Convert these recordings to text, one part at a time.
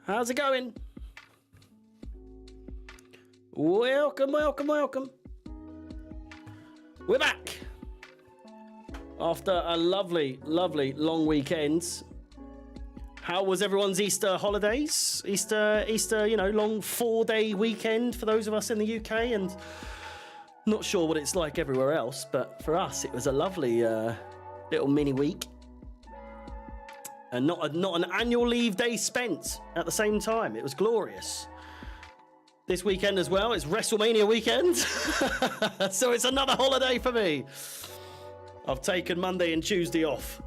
How's it going? Welcome, welcome, welcome. We're back after a lovely, lovely long weekend. How was everyone's Easter holidays? Easter, you know, long 4-day weekend for those of us in the UK, and not sure what it's like everywhere else, but for us it was a lovely little mini week. And not an annual leave day spent at the same time. It was glorious. This weekend as well, it's WrestleMania weekend. So it's another holiday for me. I've taken Monday and Tuesday off.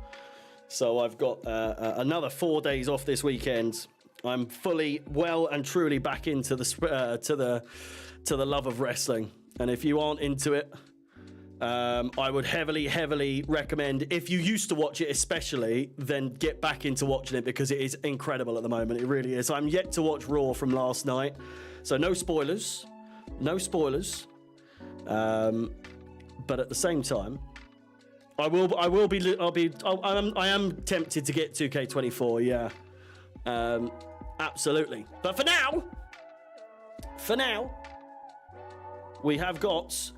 So I've got another 4 days off this weekend. I'm fully, well and truly back into the love of wrestling. And if you aren't into it, I would heavily recommend, if you used to watch it especially, then get back into watching it, because it is incredible at the moment. It really is. I'm yet to watch Raw from last night, so no spoilers. No spoilers. But at the same time, I am tempted to get 2K24, yeah. Absolutely. But for now, we have got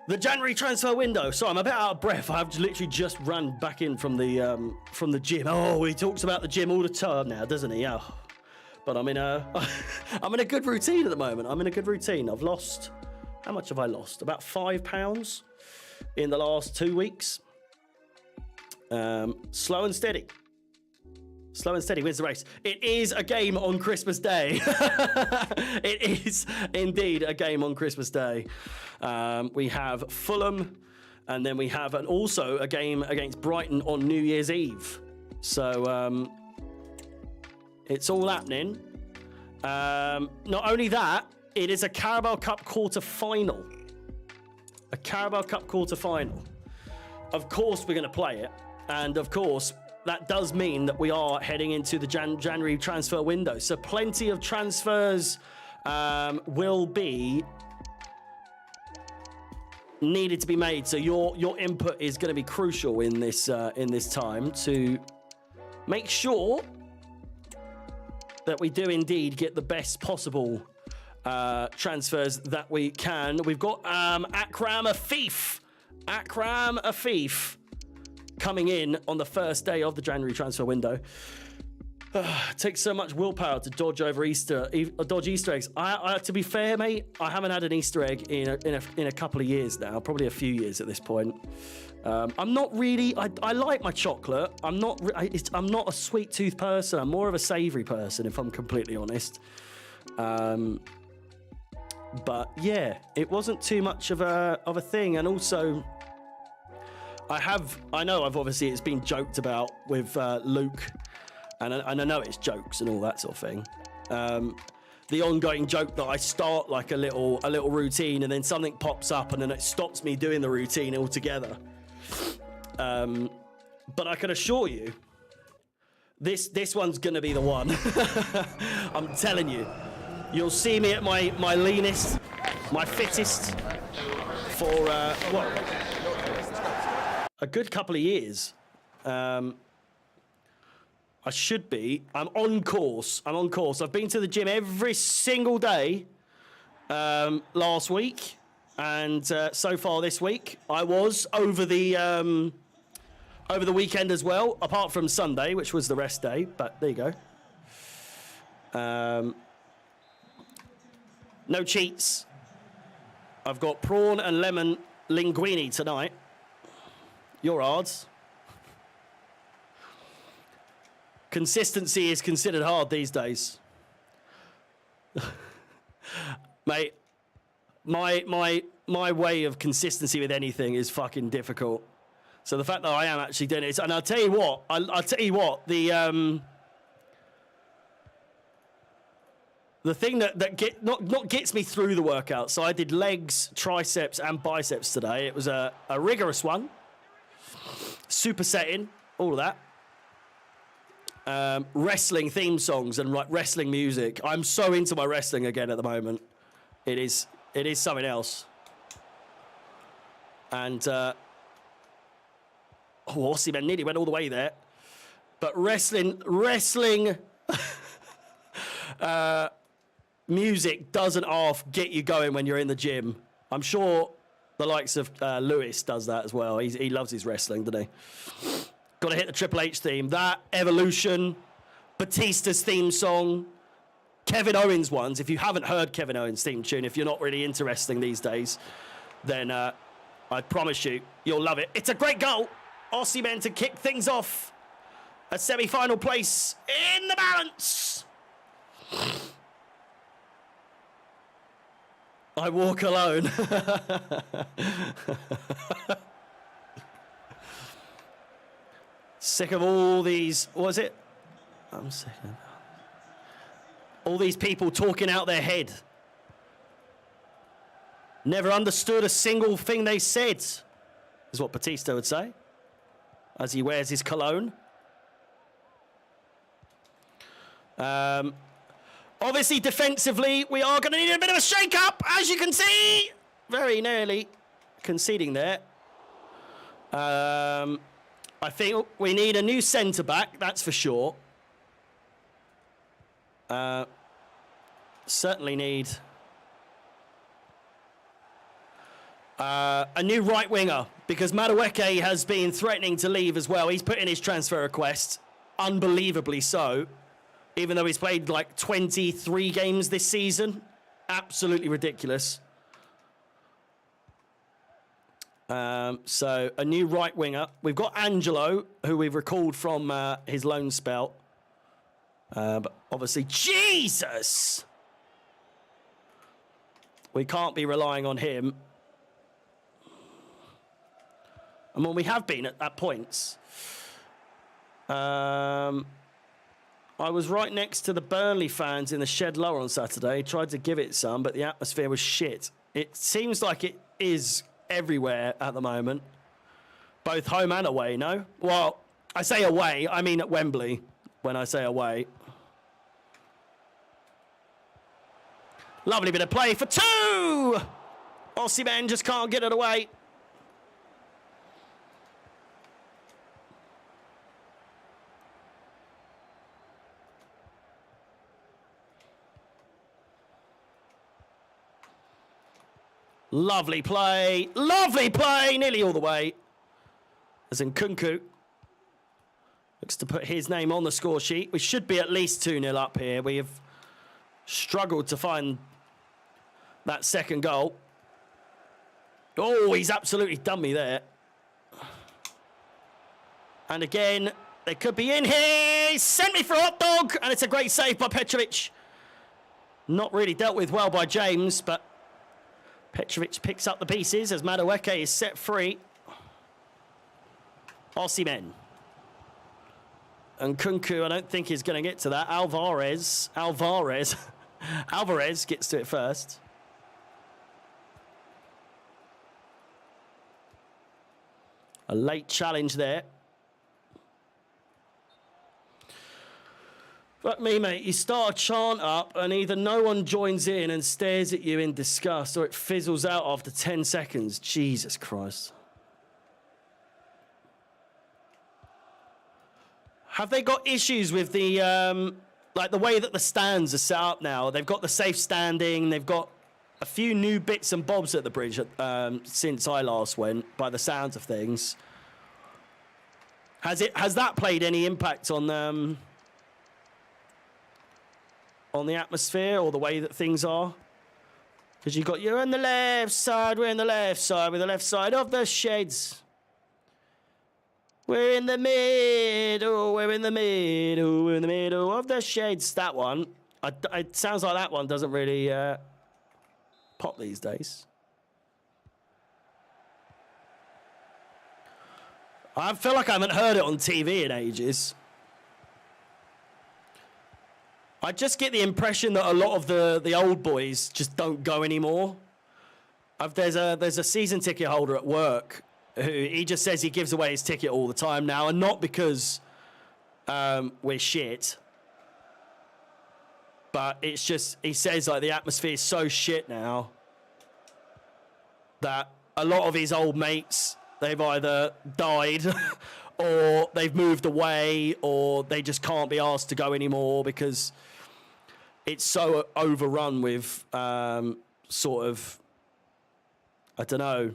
the January transfer window. So I'm a bit out of breath. I've literally just run back in from the gym. Oh, he talks about the gym all the time now, doesn't he? Yeah. But I'm in a good routine at the moment. I'm in a good routine. I've lost, how much have I lost? About 5 pounds in the last 2 weeks. Slow and steady. Slow and steady wins the race. It is a game on Christmas Day. It is indeed a game on Christmas Day. We have Fulham, and then we have also a game against Brighton on New Year's Eve. So it's all happening. Not only that, it is a Carabao Cup quarter-final. A Carabao Cup quarter-final. Of course we're going to play it. And of course, that does mean that we are heading into the January transfer window. So plenty of transfers will be needed to be made. So your input is going to be crucial in this time to make sure that we do indeed get the best possible transfers that we can. We've got Akram Afif coming in on the first day of the January transfer window. It takes so much willpower to dodge Easter eggs. To be fair, mate, I haven't had an Easter egg in a couple of years now, probably a few years at this point. I'm not really. I like my chocolate. I'm not a sweet tooth person. I'm more of a savoury person, if I'm completely honest. But yeah, it wasn't too much of a thing, and also, I know obviously it's been joked about with Luke, and I know it's jokes and all that sort of thing. The ongoing joke that I start like a little routine, and then something pops up, and then it stops me doing the routine altogether. But I can assure you, this one's gonna be the one. I'm telling you, you'll see me at my leanest, my fittest for a good couple of years. I should be. I'm on course. I've been to the gym every single day last week, and so far this week. I was over the weekend as well, apart from Sunday, which was the rest day. But there you go. No cheats. I've got prawn and lemon linguine tonight. Your odds. Consistency is considered hard these days. Mate, my way of consistency with anything is fucking difficult. So the fact that I am actually doing it, and I'll tell you what, the thing that gets me through the workout. So I did legs, triceps, and biceps today. It was a rigorous one. Supersetting, all of that. Wrestling theme songs and wrestling music. I'm so into my wrestling again at the moment. It is something else. And Aussie man nearly went all the way there. But wrestling music doesn't half get you going when you're in the gym. I'm sure the likes of Lewis does that as well. He loves his wrestling, doesn't he? Got to hit the Triple H theme. That, Evolution, Batista's theme song, Kevin Owens ones. If you haven't heard Kevin Owens' theme tune, if you're not really into wrestling these days, then I promise you'll love it. It's a great goal. Aussie men to kick things off. A semi-final place in the balance. I walk alone. Sick of all these, what was it? I'm sick of all these people talking out their head. Never understood a single thing they said, is what Batista would say, as he wears his cologne. Obviously, defensively, we are going to need a bit of a shake-up, as you can see. Very nearly conceding there. I think we need a new centre-back, that's for sure. Certainly need a new right winger, because Madueke has been threatening to leave as well. He's put in his transfer request, unbelievably so, even though he's played like 23 games this season. Absolutely ridiculous. So a new right winger. We've got Angelo, who we've recalled from his loan spell. But obviously, Jesus! We can't be relying on him. I mean, we have been at points. I was right next to the Burnley fans in the shed lower on Saturday. Tried to give it some, but the atmosphere was shit. It seems like it is everywhere at the moment. Both home and away, no? Well, I say away, I mean at Wembley when I say away. Lovely bit of play for two! Aussie men just can't get it away. Lovely play, nearly all the way. As in Nkunku looks to put his name on the score sheet. We should be at least 2-0 up here. We have struggled to find that second goal. Oh, he's absolutely done me there. And again, they could be in here. He sent me for a hot dog, and it's a great save by Petrovic. Not really dealt with well by James, but Petrovic picks up the pieces as Madueke is set free. Aussie men. And Nkunku, I don't think he's going to get to that. Alvarez gets to it first. A late challenge there. But me, mate, you start a chant up and either no one joins in and stares at you in disgust or it fizzles out after 10 seconds. Jesus Christ. Have they got issues with the, like the way that the stands are set up now? They've got the safe standing. They've got a few new bits and bobs at the bridge since I last went, by the sounds of things. Has that played any impact on the atmosphere or the way that things are? Because you're on the left side, we're on the left side, we're the left side of the sheds. We're in the middle, we're in the middle, we're in the middle of the sheds. That one, it sounds like that one doesn't really pop these days. I feel like I haven't heard it on TV in ages. I just get the impression that a lot of the old boys just don't go anymore. There's a season ticket holder at work who he just says he gives away his ticket all the time now, and not because we're shit, but it's just he says like the atmosphere is so shit now that a lot of his old mates, they've either died or they've moved away or they just can't be asked to go anymore because it's so overrun with sort of, I don't know,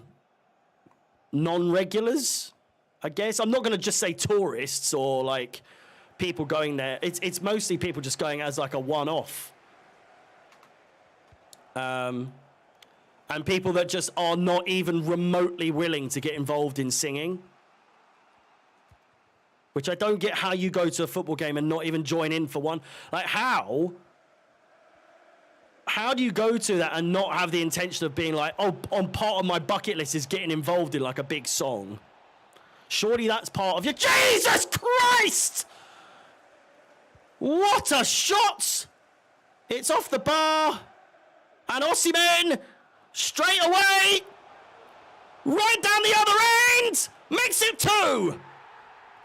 non-regulars, I guess. I'm not going to just say tourists or like people going there. It's mostly people just going as like a one-off. And people that just are not even remotely willing to get involved in singing. Which I don't get how you go to a football game and not even join in for one. Like, how do you go to that and not have the intention of being like, oh, on part of my bucket list is getting involved in like a big song? Surely that's part of your... Jesus Christ! What a shot! It's off the bar. And Osimhen, straight away, right down the other end, makes it 2.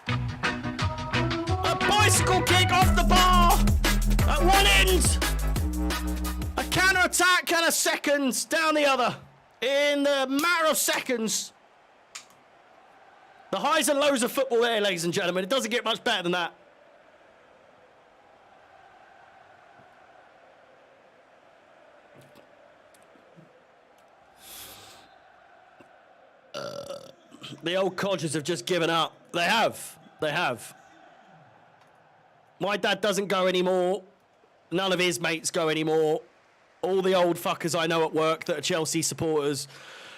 A bicycle kick off the bar at one end. A counter-attack and a second down the other. In the matter of seconds. The highs and lows of football there, ladies and gentlemen. It doesn't get much better than that. The old codgers have just given up. They have. They have. My dad doesn't go anymore. None of his mates go anymore. All the old fuckers I know at work that are Chelsea supporters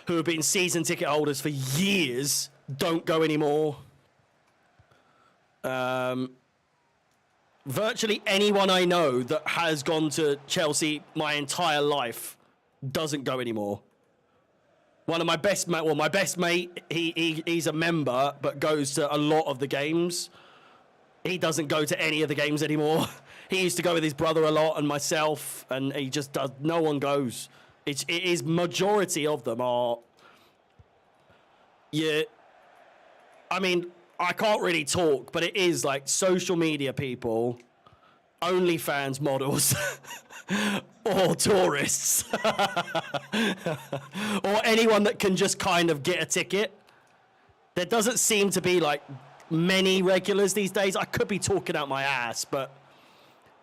who have been season ticket holders for years don't go anymore. Virtually anyone I know that has gone to Chelsea my entire life doesn't go anymore. One of my best mate, well, my best mate, he's a member, but goes to a lot of the games. He doesn't go to any of the games anymore. He used to go with his brother a lot and myself, and he just does. No one goes. It is majority of them are. Yeah. I mean, I can't really talk, but it is like social media people, OnlyFans models, or tourists, or anyone that can just kind of get a ticket. There doesn't seem to be like many regulars these days. I could be talking out my ass, but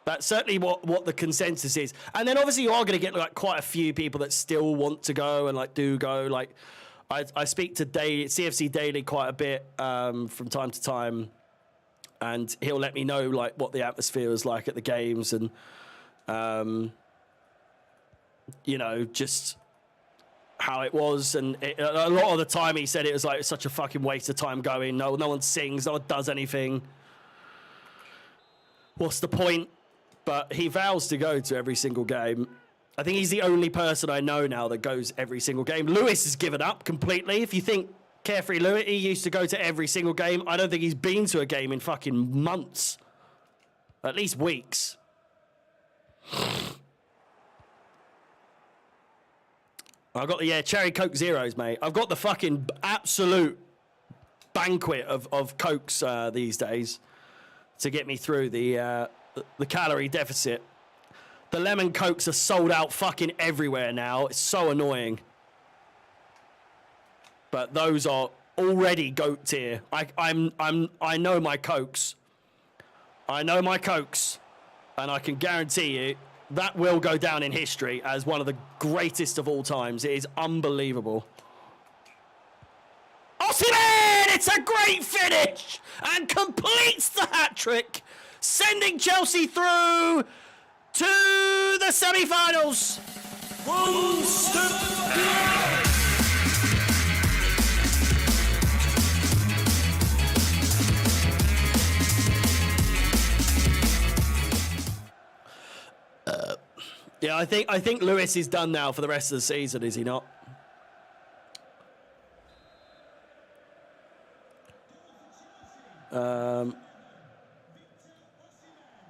that's certainly what the consensus is. And then obviously you are going to get like quite a few people that still want to go and like do go. Like I speak to CFC Daily quite a bit from time to time, and he'll let me know like what the atmosphere is like at the games, and you know, just how it was. And a lot of the time he said it was like such a fucking waste of time going. No one sings, no one does anything. What's the point? But he vows to go to every single game. I think he's the only person I know now that goes every single game. Lewis has given up completely. If you think Carefree Lewis, he used to go to every single game. I don't think he's been to a game in fucking months. At least weeks. I've got the Cherry Coke Zeros, mate. I've got the fucking absolute banquet of Cokes these days to get me through the calorie deficit. The lemon Cokes are sold out fucking everywhere now. It's so annoying. But those are already GOAT tier. I know my Cokes. I know my Cokes, and I can guarantee you that will go down in history as one of the greatest of all times. It is unbelievable. Osimhen! It's a great finish and completes the hat-trick, sending Chelsea through to the semi-finals. One step back. Yeah, I think Lewis is done now for the rest of the season, is he not?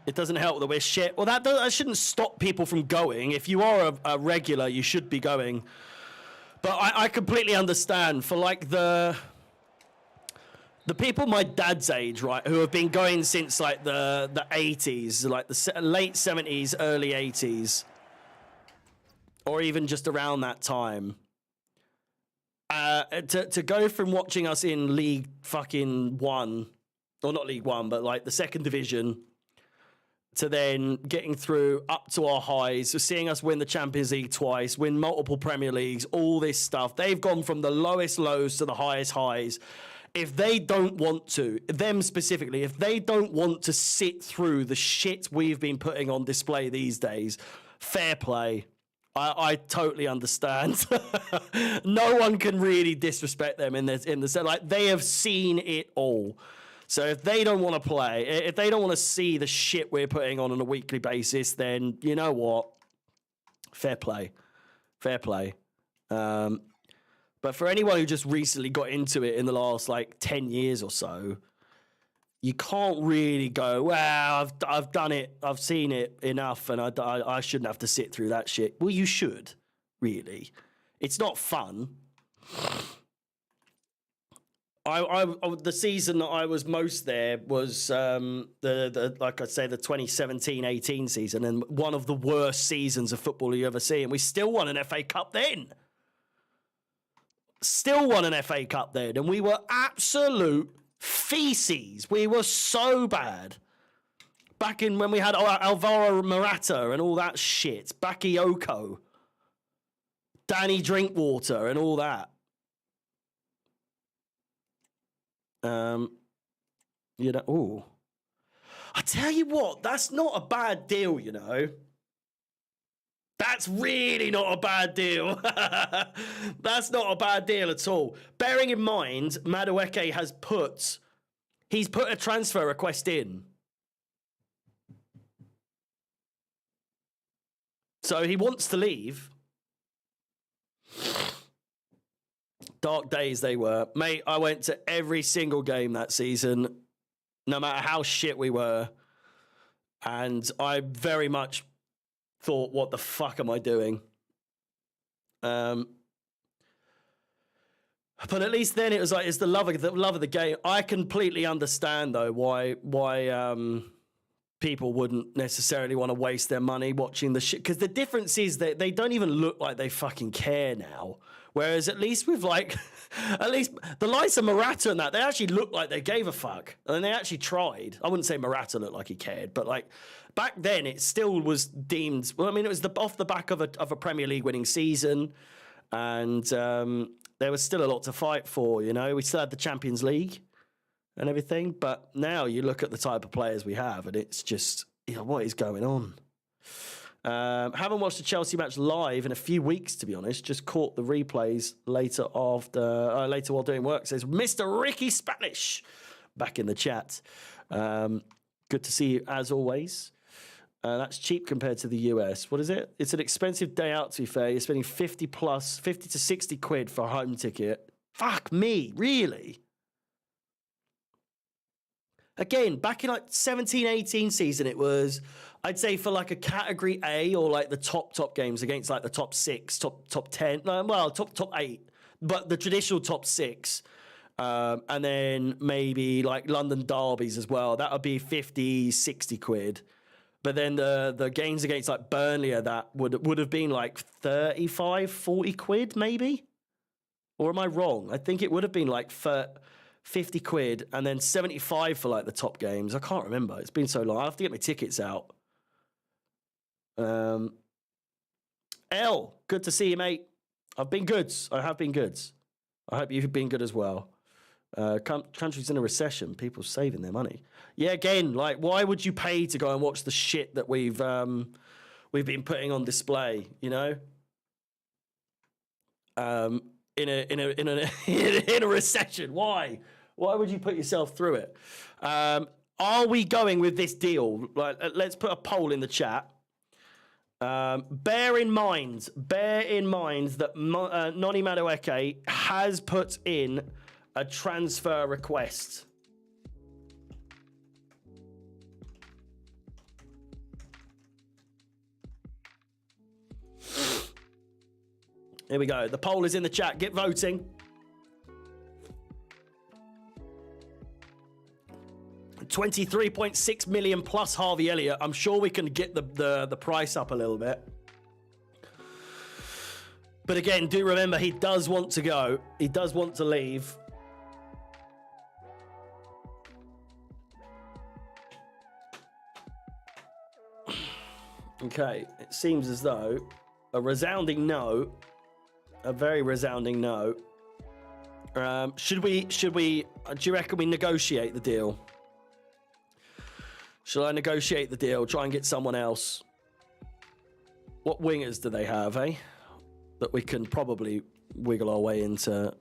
It doesn't help that we're shit. Well, that shouldn't stop people from going. If you are a regular, you should be going. But I completely understand for like the people my dad's age, right, who have been going since like the 80s, like the late 70s, early 80s, or even just around that time. To go from watching us in League fucking 1, or not League 1, but like the second division, to then getting through up to our highs, to seeing us win the Champions League twice, win multiple Premier Leagues, all this stuff. They've gone from the lowest lows to the highest highs. If they don't want to, them specifically, if they don't want to sit through the shit we've been putting on display these days, fair play. I totally understand. No one can really disrespect them in the like they have seen it all. So if they don't want to play, if they don't want to see the shit we're putting on a weekly basis, then you know what? Fair play. Fair play. But for anyone who just recently got into it in the last like 10 years or so, you can't really go, well, I've done it, I've seen it enough, and I shouldn't have to sit through that shit. Well, you should, really. It's not fun. The season that I was most there was the like I say, the 2017-18 season, and one of the worst seasons of football you ever see. And we still won an FA Cup then. Still won an FA Cup then, and we were absolute feces. We were so bad. Back in when we had Alvaro Morata and all that shit, Bakayoko, Danny Drinkwater, and all that. You know, ooh. I tell you what, that's not a bad deal, you know. That's really not a bad deal. That's not a bad deal at all. Bearing in mind, Madueke has put a transfer request in. So he wants to leave. Dark days they were. Mate, I went to every single game that season, no matter how shit we were. And I very much thought, what the fuck am I doing? But at least then it was like, it's the love of the game. I completely understand though why people wouldn't necessarily want to waste their money watching the shit, because the difference is that they don't even look like they fucking care now. Whereas at least with like, at least the likes of Morata and that, they actually looked like they gave a fuck. And they actually tried. I wouldn't say Morata looked like he cared, but like back then it still was deemed, well, I mean, it was off the back of a Premier League winning season. And there was still a lot to fight for, you know. We still had the Champions League and everything. But now you look at the type of players we have and it's just, you know, what is going on? Haven't watched the Chelsea match live in a few weeks, to be honest. Just caught the replays later while doing work. Says Mr. Ricky Spanish back in the chat. Good to see you as always. That's cheap compared to the US. What is it? It's an expensive day out, to be fair. You're spending 50 to 60 quid for a home ticket. Fuck me, really? Again, back in like 17-18 season, it was, I'd say for like a category A or like the top games against like the top 6, top 10, well, top 8, but the traditional top 6. And then maybe like London derbies as well. That would be 50, 60 quid. But then the games against like Burnley, that would have been like 35, 40 quid maybe? Or am I wrong? I think it would have been like 50 quid and then 75 for like the top games. I can't remember. It's been so long. I have to get my tickets out. L, good to see you, mate. I've been good. I have been good. I hope you've been good as well. Countries in a recession, people saving their money. Yeah, again, like, why would you pay to go and watch the shit that we've been putting on display? You know, in a recession, why would you put yourself through it? Are we going with this deal? Like, let's put a poll in the chat. Bear in mind that Noni Madueke has put in a transfer request. Here we go. The poll is in the chat. Get voting. 23.6 million plus Harvey Elliott. I'm sure we can get the price up a little bit. But again, do remember, he does want to go. He does want to leave. Okay, it seems as though a resounding no, a very resounding no. Should we, do you reckon we negotiate the deal? Shall I negotiate the deal? Try and get someone else? What wingers do they have, eh? That we can probably wiggle our way into.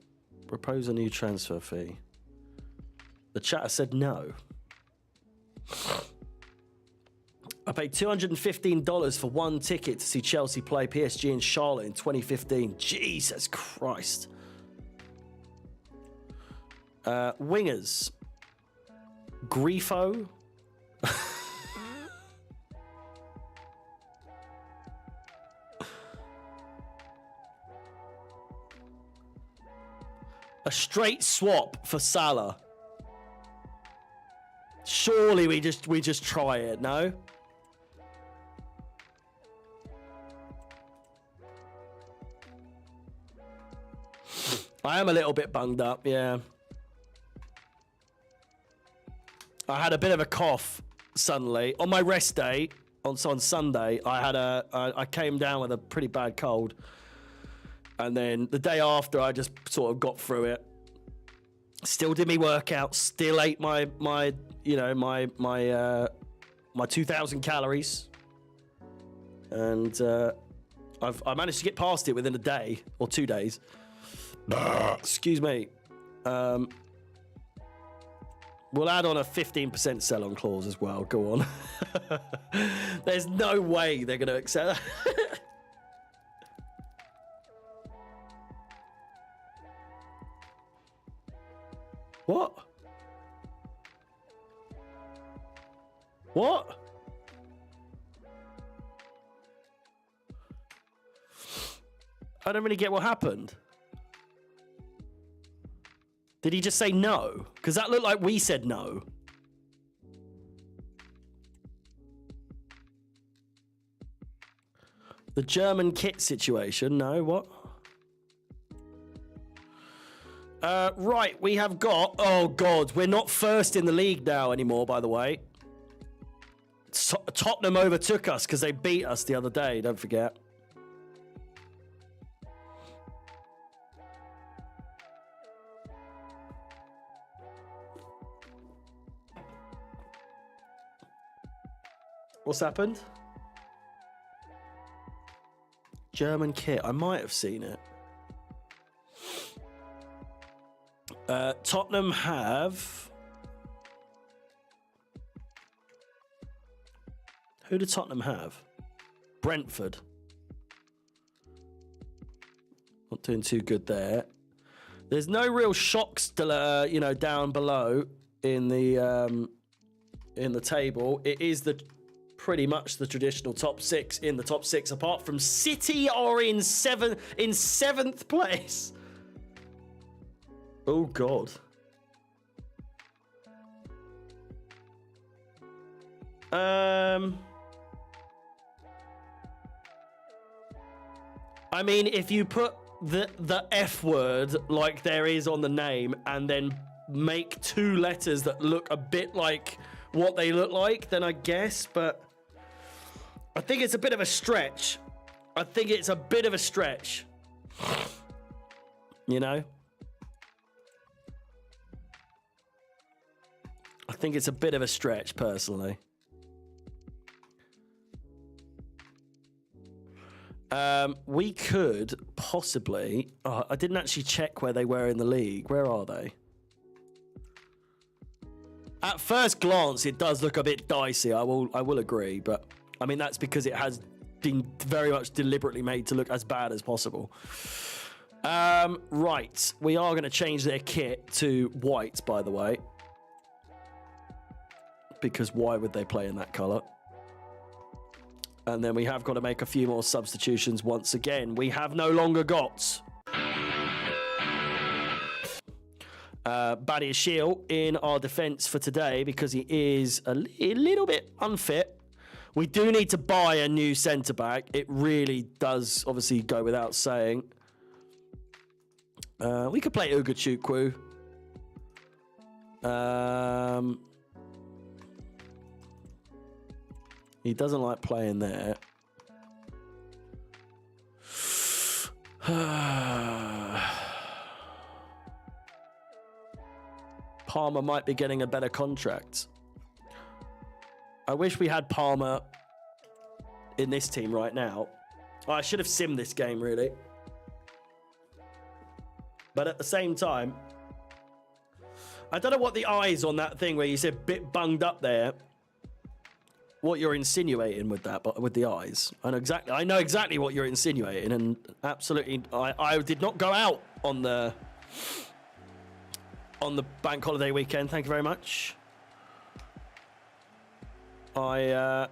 Propose a new transfer fee. The chatter said no. I paid $215 for one ticket to see Chelsea play PSG in Charlotte in 2015. Jesus Christ. Wingers. Grifo. A straight swap for Salah. Surely we just try it, no? I am a little bit bunged up, yeah. I had a bit of a cough suddenly on my rest day. On Sunday, I came down with a pretty bad cold, and then the day after, I just sort of got through it. Still did me workout. Still ate my 2,000 calories, and I managed to get past it within a day or 2 days. Excuse me. We'll add on a 15% sell-on clause as well. Go on. There's no way they're going to accept that. What? What? I don't really get what happened. Did he just say no? Because that looked like we said no. The German kit situation. No, what? Right, we have got... Oh, God. We're not first in the league now anymore, by the way. Tottenham overtook us because they beat us the other day, don't forget. What's happened? German kit. I might have seen it. Tottenham have... Who did Tottenham have? Brentford. Not doing too good there. There's no real shocks to, down below in the table. It is pretty much the traditional top six in the top six, apart from City are in seventh place. Oh God. I mean, if you put the F word like there is on the name and then make two letters that look a bit like what they look like, then I guess, but I think it's a bit of a stretch. You know? I think it's a bit of a stretch, personally. We could possibly... Oh, I didn't actually check where they were in the league. Where are they? At first glance, it does look a bit dicey. I will agree, but I mean that's because it has been very much deliberately made to look as bad as possible. Right, we are going to change their kit to white, by the way, because why would they play in that colour? And then we have got to make a few more substitutions once again. We have no longer got Badia Shield in our defence for today because he is a little bit unfit. We do need to buy a new centre-back. It really does obviously go without saying. We could play Ugachukwu. He doesn't like playing there. Palmer might be getting a better contract. I wish we had Palmer in this team right now. Oh, I should have simmed this game, really. But at the same time, I don't know what the eyes on that thing where you said bit bunged up there, what you're insinuating with that, but with the eyes. I know exactly what you're insinuating, and absolutely, I did not go out on the bank holiday weekend. Thank you very much. I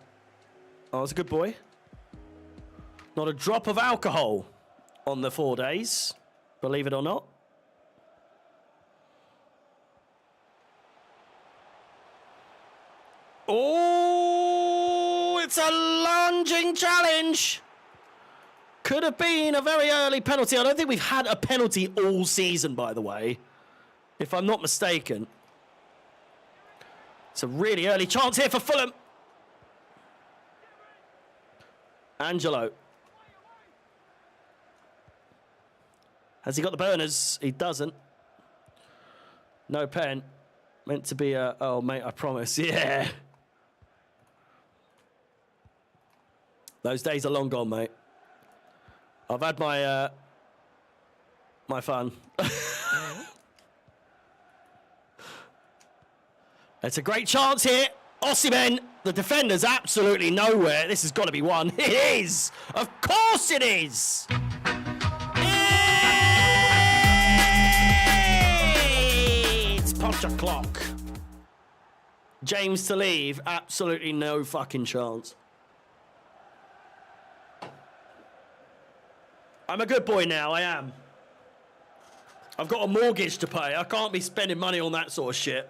was a good boy. Not a drop of alcohol on the 4 days, believe it or not. Oh, it's a lunging challenge. Could have been a very early penalty. I don't think we've had a penalty all season, by the way, if I'm not mistaken. It's a really early chance here for Fulham. Angelo. Has he got the burners? He doesn't. No pen. Meant to be a... Oh, mate, I promise. Yeah. Those days are long gone, mate. I've had my my fun. It's a great chance here. Osimhen, the defender's absolutely nowhere. This has got to be one. It is! Of course it is! It's punch o'clock. James to leave. Absolutely no fucking chance. I'm a good boy now, I am. I've got a mortgage to pay. I can't be spending money on that sort of shit.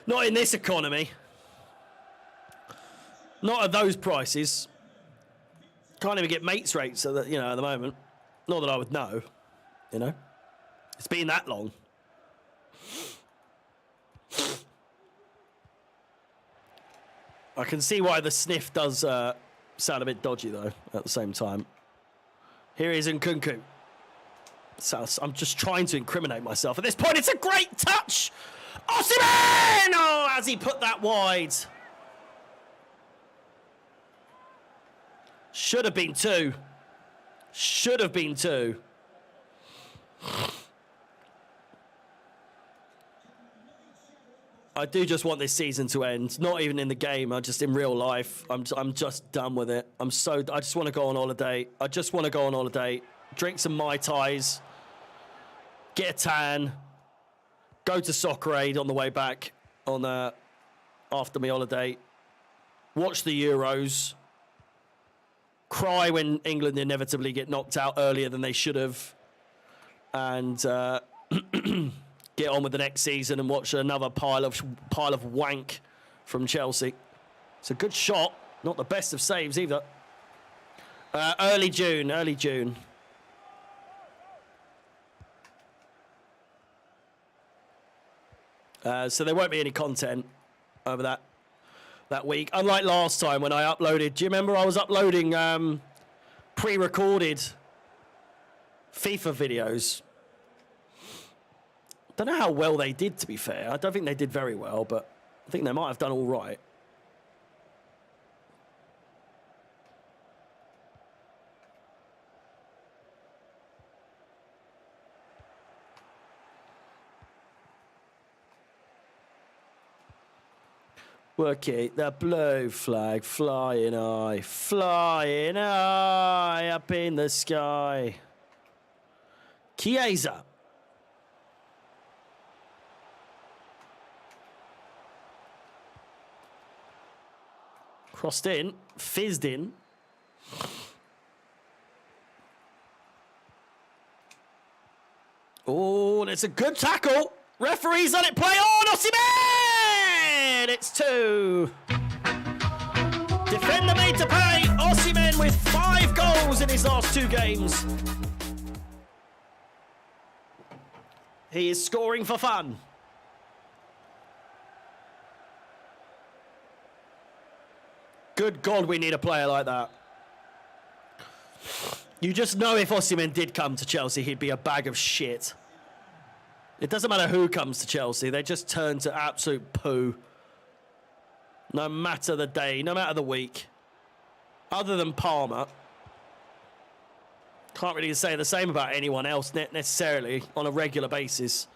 Not in this economy. Not at those prices. Can't even get mates rates at the, at the moment. Not that I would know, It's been that long. I can see why the sniff does sound a bit dodgy, though, at the same time. Here is Nkunku. So I'm just trying to incriminate myself. At this point, it's a great touch! Osimhen! Oh, has he put that wide? Should have been two. Should have been two. I do just want this season to end. Not even in the game. Just in real life. I'm just done with it. I just want to go on holiday. I just want to go on holiday. Drink some Mai Tais. Get a tan. Go to Soccer Aid on the way back on after my holiday. Watch the Euros. Cry when England inevitably get knocked out earlier than they should have. And get on with the next season and watch another pile of wank from Chelsea. It's a good shot. Not the best of saves either. Early June. So there won't be any content over that week. Unlike last time when I uploaded. Do you remember I was uploading pre-recorded FIFA videos? Don't know how well they did, to be fair. I don't think they did very well, but I think they might have done all right. Work it, the blue flag flying high up in the sky. Chiesa. Crossed in, fizzed in. Oh, it's a good tackle. Referee's let it play on. Osimhen! It's 2. Defender made to pay. Osimhen with 5 goals in his last 2 games. He is scoring for fun. Good God, we need a player like that. You just know if Osimhen did come to Chelsea, he'd be a bag of shit. It doesn't matter who comes to Chelsea. They just turn to absolute poo. No matter the day, no matter the week. Other than Palmer. Can't really say the same about anyone else necessarily on a regular basis.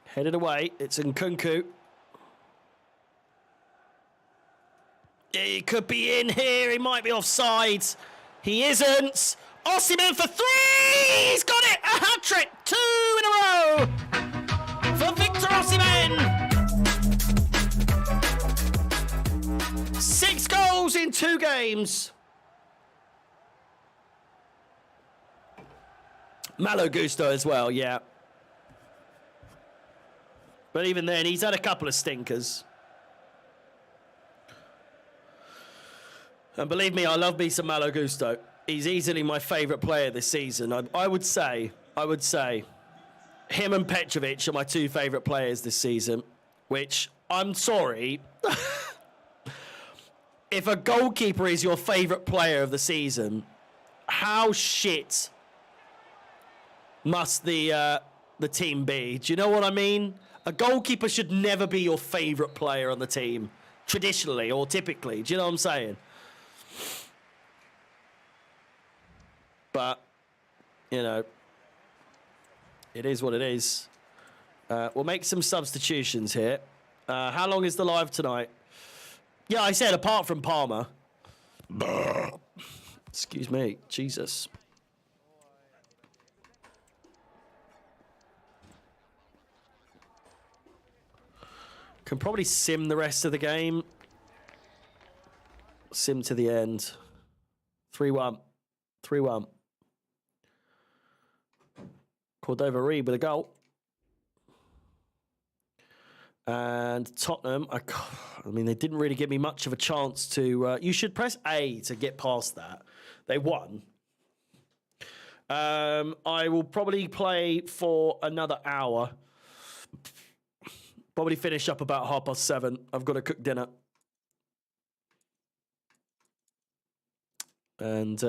Headed away. It's Nkunku. He could be in here. He might be offside. He isn't. Osimhen for 3! He's got it! A hat-trick! 2 in a row for Victor Osimhen! 6 goals in 2 games. Malo Gusto as well, yeah. But even then, he's had a couple of stinkers. And believe me, I love me some Malo Gusto. He's easily my favourite player this season. I would say, him and Petrovic are my 2 favourite players this season. Which, I'm sorry, if a goalkeeper is your favourite player of the season, how shit must the team be? Do you know what I mean? A goalkeeper should never be your favourite player on the team, traditionally or typically. Do you know what I'm saying? But, you know, it is what it is. We'll make some substitutions here. How long is the live tonight? Yeah, I said apart from Palmer. Excuse me. Jesus. Can probably sim the rest of the game. Sim to the end. 3-1. 3-1. Cordova-Reid with a goal. And Tottenham, I mean, they didn't really give me much of a chance to... you should press A to get past that. They won. I will probably play for another hour. Probably finish up about 7:30. I've got to cook dinner. And...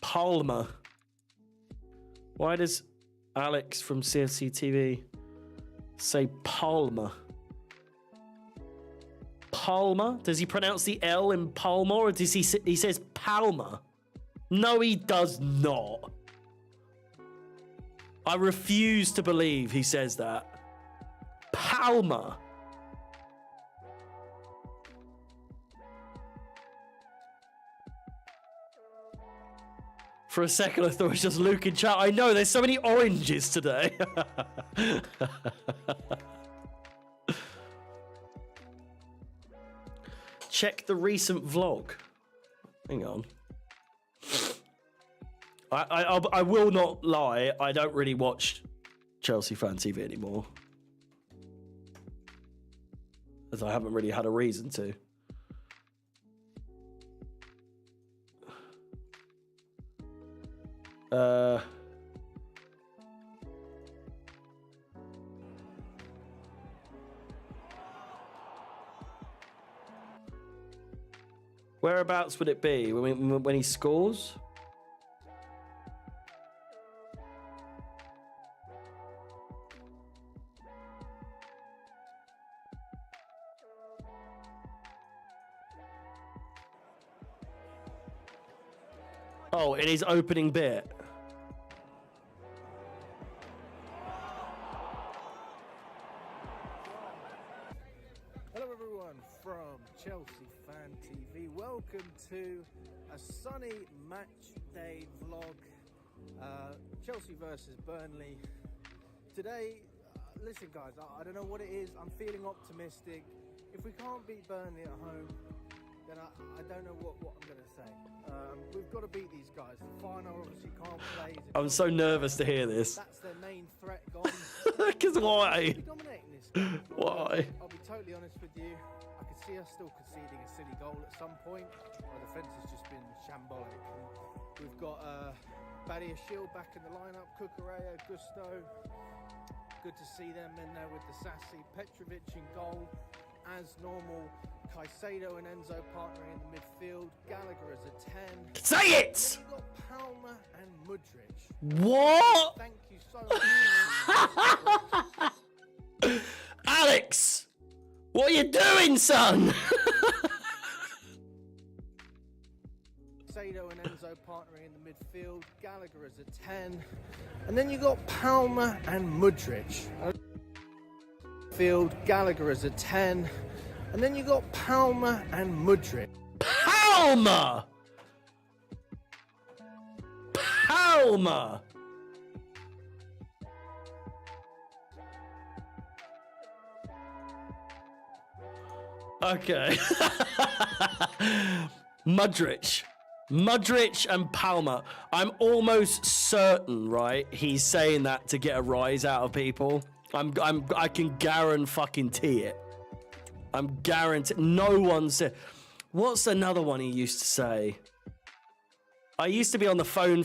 Palmer. Why does Alex from CFC TV say Palmer? Palmer? Does he pronounce the L in Palmer, or does he says Palmer? No, he does not. I refuse to believe he says that. Palmer. For a second, I thought it was just Luke in chat. I know, there's so many oranges today. Check the recent vlog. Hang on. I will not lie. I don't really watch Chelsea Fan TV anymore, as I haven't really had a reason to. Whereabouts would it be when he scores? Oh, in his opening bit. Hello everyone from Chelsea Fan TV. Welcome to a sunny match day vlog. Chelsea versus Burnley. Today, listen guys, I don't know what it is. I'm feeling optimistic. If we can't beat Burnley at home, then I don't know what I'm going to say. We've got to beat these guys. The final obviously can't play. I'm so nervous to hear this. That's their main threat gone. Because why? Dominating this game. Why? I'll be totally honest with you. I could see us still conceding a silly goal at some point. Our defence has just been shambolic. And we've got Badia Shield back in the lineup, Cucurella, Gusto. Good to see them in there with the sassy. Petrovic in goal, as normal. Caicedo and Enzo partnering in the midfield. Gallagher as a 10. Say it! Then you've got Palmer and Mudryk. What? Thank you so much. Alex! What are you doing, son? Caicedo and Enzo partnering in the midfield. Gallagher as a 10. And then you've got Palmer and Mudryk. Field, Gallagher as a 10. And then you got Palmer and Mudryk. Palmer! Palmer! Okay. Mudryk and Palmer. I'm almost certain, right? He's saying that to get a rise out of people. I can guarantee it. I'm guaranteed. No one said. What's another one he used to say? I used to be on the phone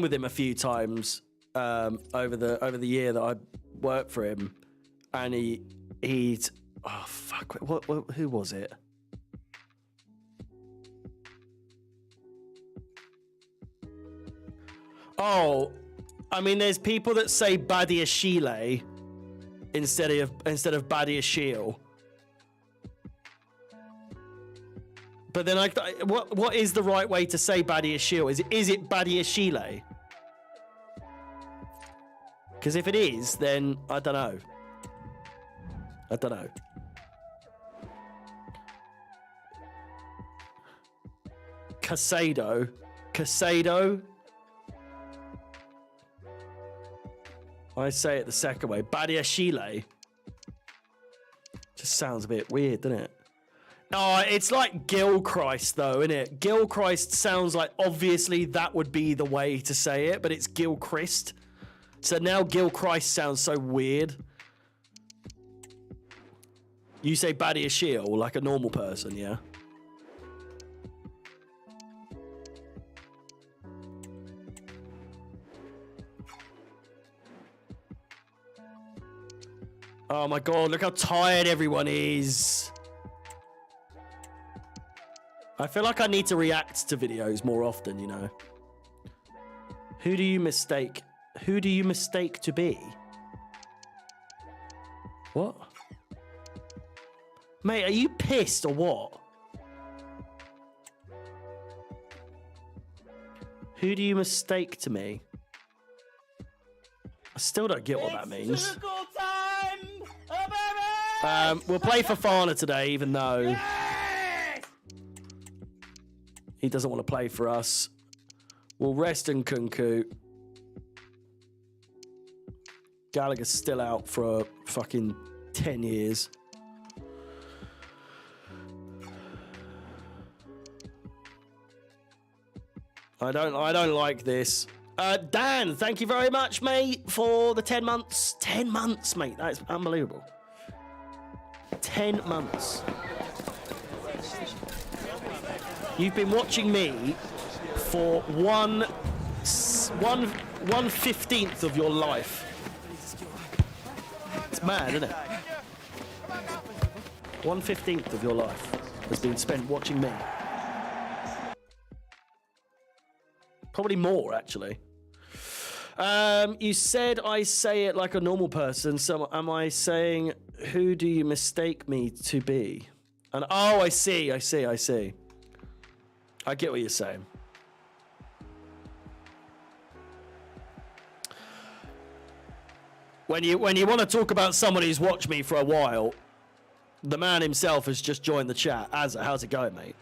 with him a few times over the year that I worked for him, and he'd oh fuck, what who was it? Oh, I mean, there's people that say Badiashile instead of Badiashile. But then, what is the right way to say Badiashile? Is it Badiashile? Because if it is, then I don't know. Caicedo. I say it the second way. Badiashile. Just sounds a bit weird, doesn't it? Oh, it's like Gilchrist, though, isn't it? Gilchrist sounds like, obviously, that would be the way to say it, but it's Gilchrist. So now Gilchrist sounds so weird. You say Badiashile like a normal person, yeah? Oh my god, look how tired everyone is. I feel like I need to react to videos more often, you know. Who do you mistake to be? What? Mate, are you pissed or what? Who do you mistake to me? I still don't get what that means. We'll play Fofana today, even though he doesn't want to play for us. We'll rest Nkunku. Gallagher's still out for fucking 10 years. I don't like this. Dan, thank you very much, mate, for the 10 months. 10 months, mate. That is unbelievable. 10 months. You've been watching me for 1/15 of your life. It's mad, isn't it? 1/15 of your life has been spent watching me. Probably more, actually. You said I say it like a normal person, so am I saying, who do you mistake me to be? And oh, I see. I get what you're saying. When you want to talk about someone who's watched me for a while, the man himself has just joined the chat. How's it going, mate?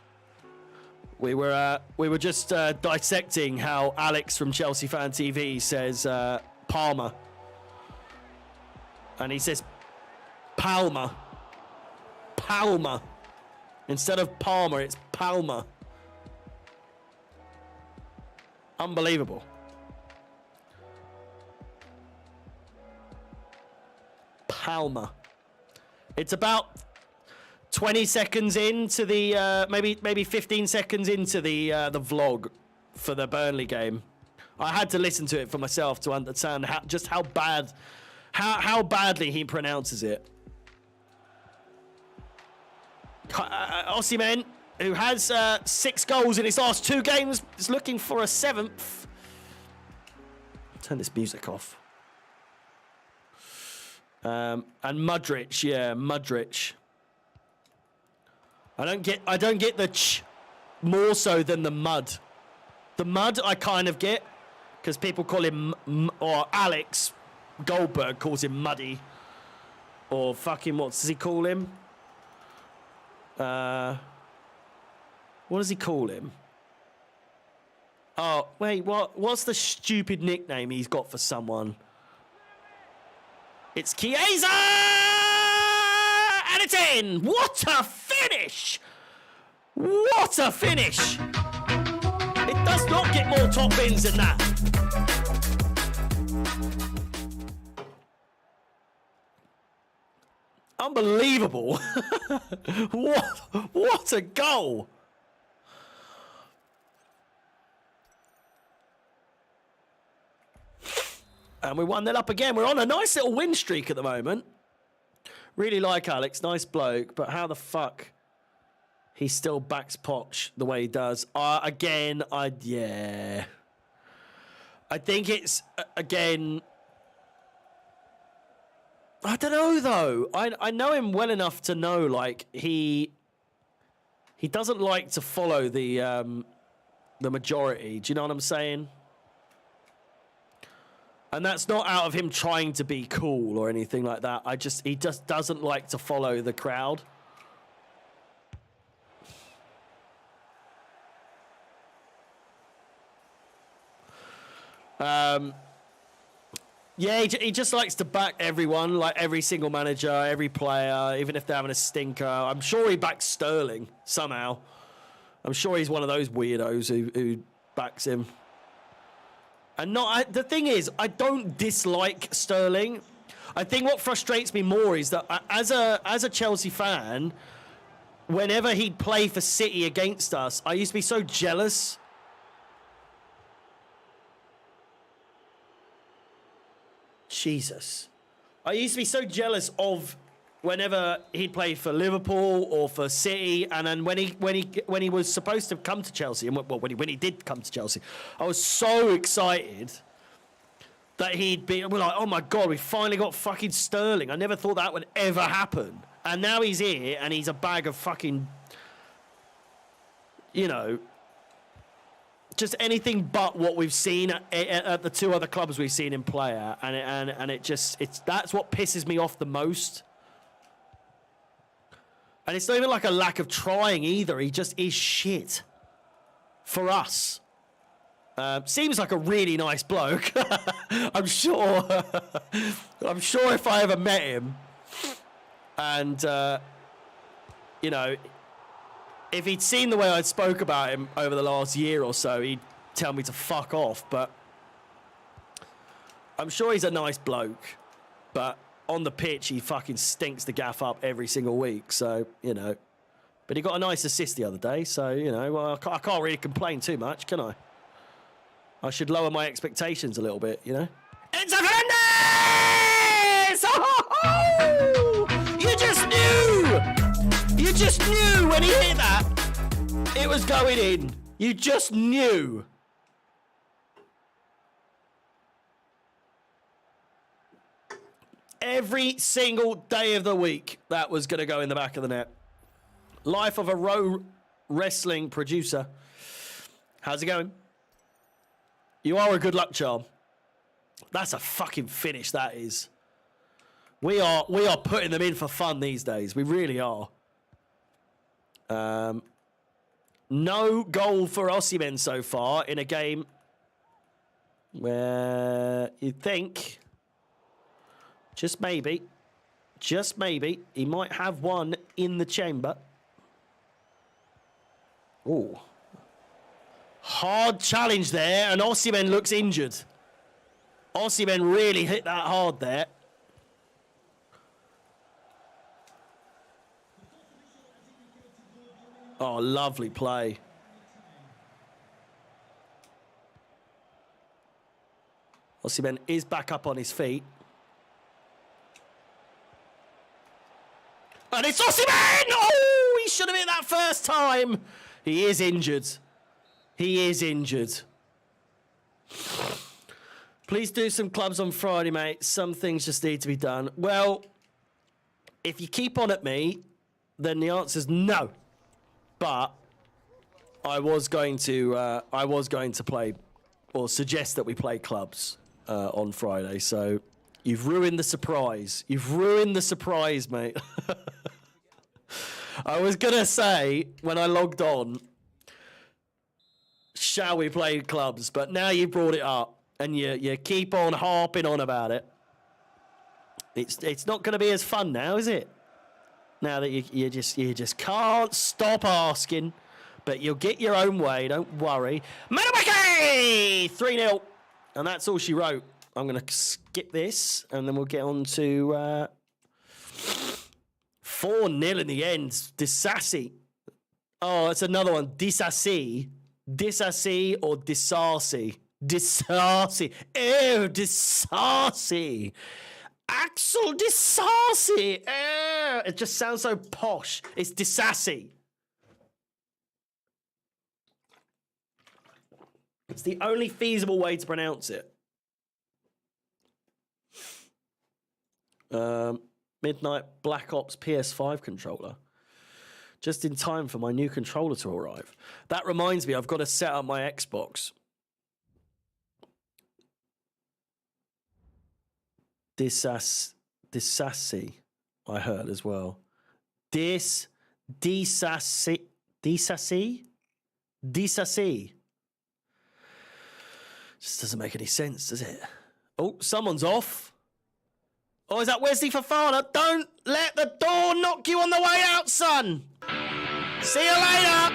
We were just dissecting how Alex from Chelsea Fan TV says Palmer, and he says Palmer. Instead of Palmer, it's Palmer. Unbelievable. Palmer. It's about 20 seconds into the maybe 15 seconds into the vlog for the Burnley game. I had to listen to it for myself to understand how badly he pronounces it. Osimhen, who has 6 goals in his last 2 games, is looking for a 7th. Turn this music off. And Mudrich, yeah, Mudrich. I don't get the ch more so than the mud. The mud I kind of get because people call him or Alex Goldberg calls him Muddy, or fucking what does he call him? What does he call him? Oh wait, what's the stupid nickname he's got for someone? It's Chiesa! And it's in! What a finish! What a finish! It does not get more top bins than that. Unbelievable. What a goal! And we 1-0 up again. We're on a nice little win streak at the moment. Really like Alex. Nice bloke. But how the fuck he still backs Poch the way he does? Yeah. I think it's, again... I don't know, though. I know him well enough to know, like, he doesn't like to follow the majority. Do you know what I'm saying? And that's not out of him trying to be cool or anything like that. He just doesn't like to follow the crowd. Yeah, he just likes to back everyone, like every single manager, every player, even if they're having a stinker. I'm sure he backs Sterling somehow. I'm sure he's one of those weirdos who backs him. And the thing is, I don't dislike Sterling. I think what frustrates me more is that as a Chelsea fan, whenever he'd play for City against us, I used to be so jealous. Jesus. I used to be so jealous of whenever he'd play for Liverpool or for City, and then when he was supposed to come to Chelsea, and when he did come to Chelsea, I was so excited that we're like, oh my God, we finally got fucking Sterling. I never thought that would ever happen. And now he's here, and he's a bag of fucking, you know, just anything but what we've seen at the 2 other clubs we've seen him play at, and that's what pisses me off the most. And it's not even like a lack of trying either. He just is shit for us. Seems like a really nice bloke. I'm sure if I ever met him, and you know, if he'd seen the way I spoke about him over the last year or so, he'd tell me to fuck off. But I'm sure he's a nice bloke. But on the pitch, he fucking stinks the gaff up every single week. So, you know. But he got a nice assist the other day. So, you know, well, I can't really complain too much, can I? I should lower my expectations a little bit, you know. Enzo Fernandez! Oh! You just knew! You just knew when he hit that, it was going in. You just knew. Every single day of the week, that was going to go in the back of the net. Life of a Row Wrestling producer. How's it going? You are a good luck charm. That's a fucking finish, that is. We are putting them in for fun these days. We really are. No goal for Osimhen so far in a game where you'd think, just maybe, he might have one in the chamber. Oh. Hard challenge there, and Osimhen looks injured. Osimhen really hit that hard there. Oh, lovely play. Osimhen is back up on his feet. And it's Osimhen! Oh, he should have hit that first time. He is injured. He is injured. Please do some clubs on Friday, mate. Some things just need to be done. Well, if you keep on at me, then the answer's no. But I was going to play, or suggest that we play clubs on Friday. So you've ruined the surprise. You've ruined the surprise, mate. I was gonna say when I logged on, shall we play clubs? But now you brought it up, and you keep on harping on about it. It's not going to be as fun now, is it? Now that you just can't stop asking, but you'll get your own way. Don't worry. Madueke 3-0, and that's all she wrote. I'm going to skip this, and then we'll get on to 4-0 in the end. Disassi. Oh, that's another one. Disassi. Disassi or Disassi? Disassi. Oh, Disassi. Axel Disassi. Oh, it just sounds so posh. It's Disassi. It's the only feasible way to pronounce it. Midnight Black Ops PS5 controller. Just in time for my new controller to arrive. That reminds me, I've got to set up my Xbox. Disassi, I heard as well. Disassi. Just doesn't make any sense, does it? Oh, someone's off. Oh, is that Wesley Fofana? Don't let the door knock you on the way out, son. See you later.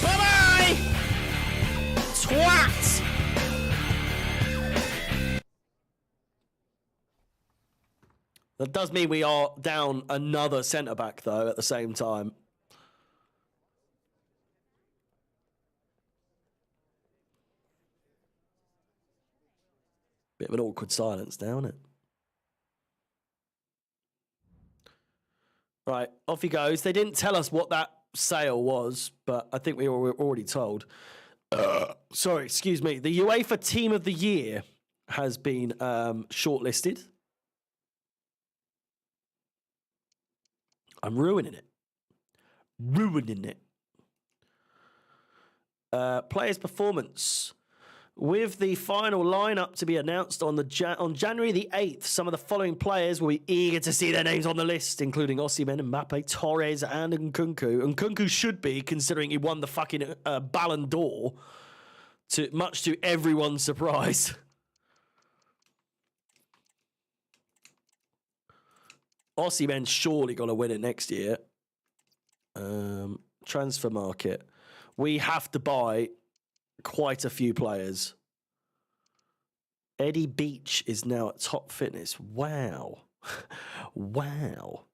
Bye-bye. Twat. That does mean we are down another centre-back, though, at the same time. Bit of an awkward silence now, isn't it? Right, off he goes. They didn't tell us what that sale was, but I think we were already told. Sorry, excuse me. The UEFA Team of the Year has been shortlisted. I'm ruining it. Ruining it. Players' performance. With the final lineup to be announced on January the 8th, some of the following players will be eager to see their names on the list, including Osimhen, Mbappe, Torres, and Nkunku. Nkunku should be, considering he won the fucking Ballon d'Or, much to everyone's surprise. Osimhen's surely going to win it next year. Transfer market. We have to buy quite a few players. Eddie Beach is now at Top Fitness. Wow. Wow.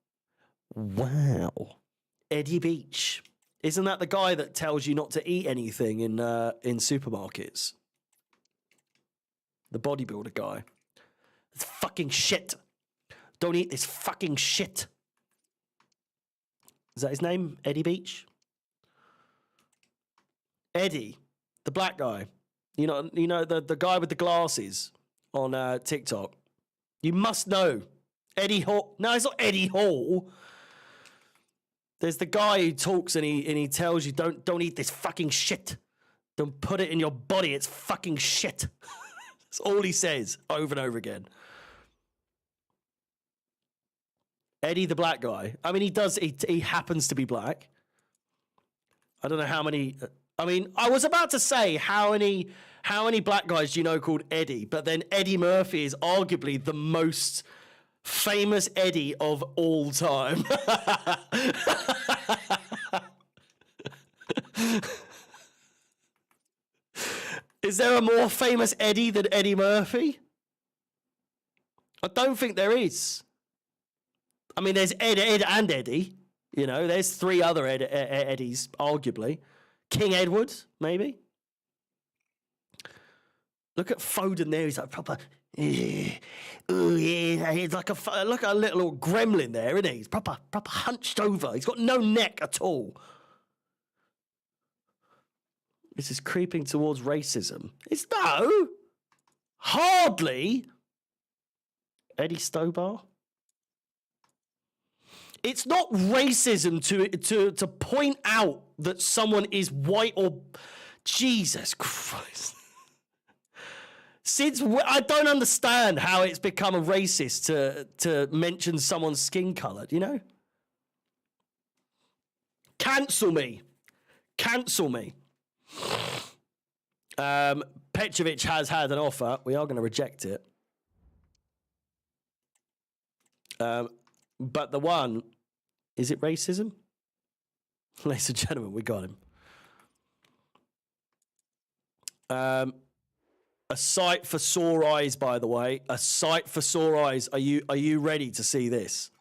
Wow. Eddie Beach. Isn't that the guy that tells you not to eat anything in supermarkets? The bodybuilder guy. It's fucking shit. Don't eat this fucking shit. Is that his name? Eddie Beach? Eddie. The black guy, you know the guy with the glasses on TikTok. You must know Eddie Hall. No, it's not Eddie Hall. There's the guy who talks and he tells you don't eat this fucking shit. Don't put it in your body. It's fucking shit. That's all he says over and over again. Eddie, the black guy. I mean, he happens to be black. I don't know how many. I mean, I was about to say how many black guys do you know called Eddie, but then Eddie Murphy is arguably the most famous Eddie of all time. Is there a more famous Eddie than Eddie Murphy? I don't think there is. I mean, there's Ed and Eddie. You know, there's 3 other Eddies, arguably. King Edward, maybe. Look at Foden there. He's like proper. Oh yeah, he's like a little gremlin there, isn't he? He's proper hunched over. He's got no neck at all. This is creeping towards racism. It's no, hardly. Eddie Stobar. It's not racism to point out that someone is white or... Jesus Christ. I don't understand how it's become a racist to mention someone's skin colour, you know? Cancel me. Cancel me. Petrovic has had an offer. We are going to reject it. But the one, is it racism? Ladies and gentlemen, we got him. A sight for sore eyes, by the way. A sight for sore eyes. Are you ready to see this?